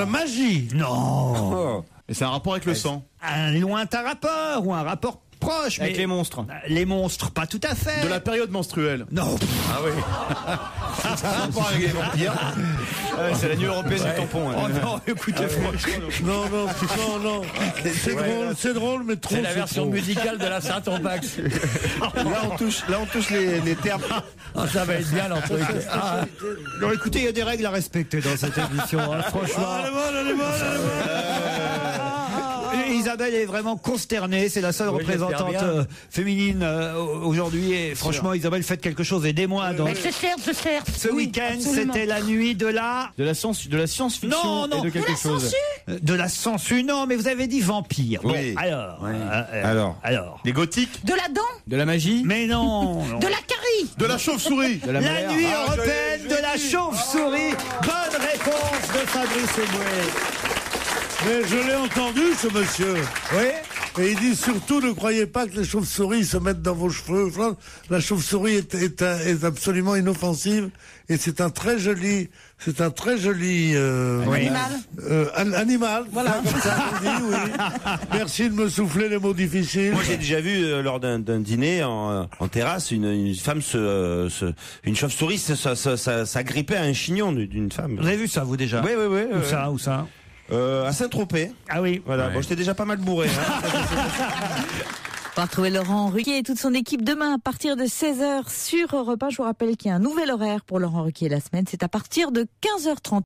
magie. Non. Et c'est un rapport avec le sang. Un lointain rapport ou un rapport proche. Avec les monstres. Les monstres, pas tout à fait. De la période menstruelle. Non. Ah oui. Ça a un rapport avec les vampires. C'est la nuit européenne du tampon. Oh non, écoutez, franchement. Non. C'est drôle, mais trop. C'est la version musicale de la Saint-Ompax. Là, on touche les termes. Ah, ça va être bien, l'entre. Non, écoutez, il y a des règles à respecter dans cette émission, franchement. Elle est bonne. Isabelle est vraiment consternée, c'est la seule représentante féminine aujourd'hui et franchement Isabelle, faites quelque chose, aidez-moi. Mais je cherche. Ce week-end, c'était la nuit de la science-fiction non, et de quelque chose. De la sangsue, non, mais vous avez dit vampire. Oui. Bon, alors. Les gothiques. De la dent. De la magie. Mais non. De la carie. De la chauve-souris. La nuit européenne de la chauve-souris. Bonne réponse de Fabrice Eboué. Mais je l'ai entendu, ce monsieur. Oui. Et il dit surtout, ne croyez pas que les chauves-souris se mettent dans vos cheveux. La chauve-souris est absolument inoffensive et c'est un très joli animal. Voilà. Comme ça, on dit, oui. Merci de me souffler les mots difficiles. Moi, j'ai déjà vu lors d'un dîner en terrasse une femme une chauve-souris s'agripper à un chignon d'une femme. Vous avez vu ça, vous déjà? Oui. Où ça? À Saint-Tropez. Ah oui. Voilà. Ouais. Bon, j'étais déjà pas mal bourré. On va retrouver Laurent Ruquier et toute son équipe demain à partir de 16h sur Europe 1. Je vous rappelle qu'il y a un nouvel horaire pour Laurent Ruquier la semaine. C'est à partir de 15h30.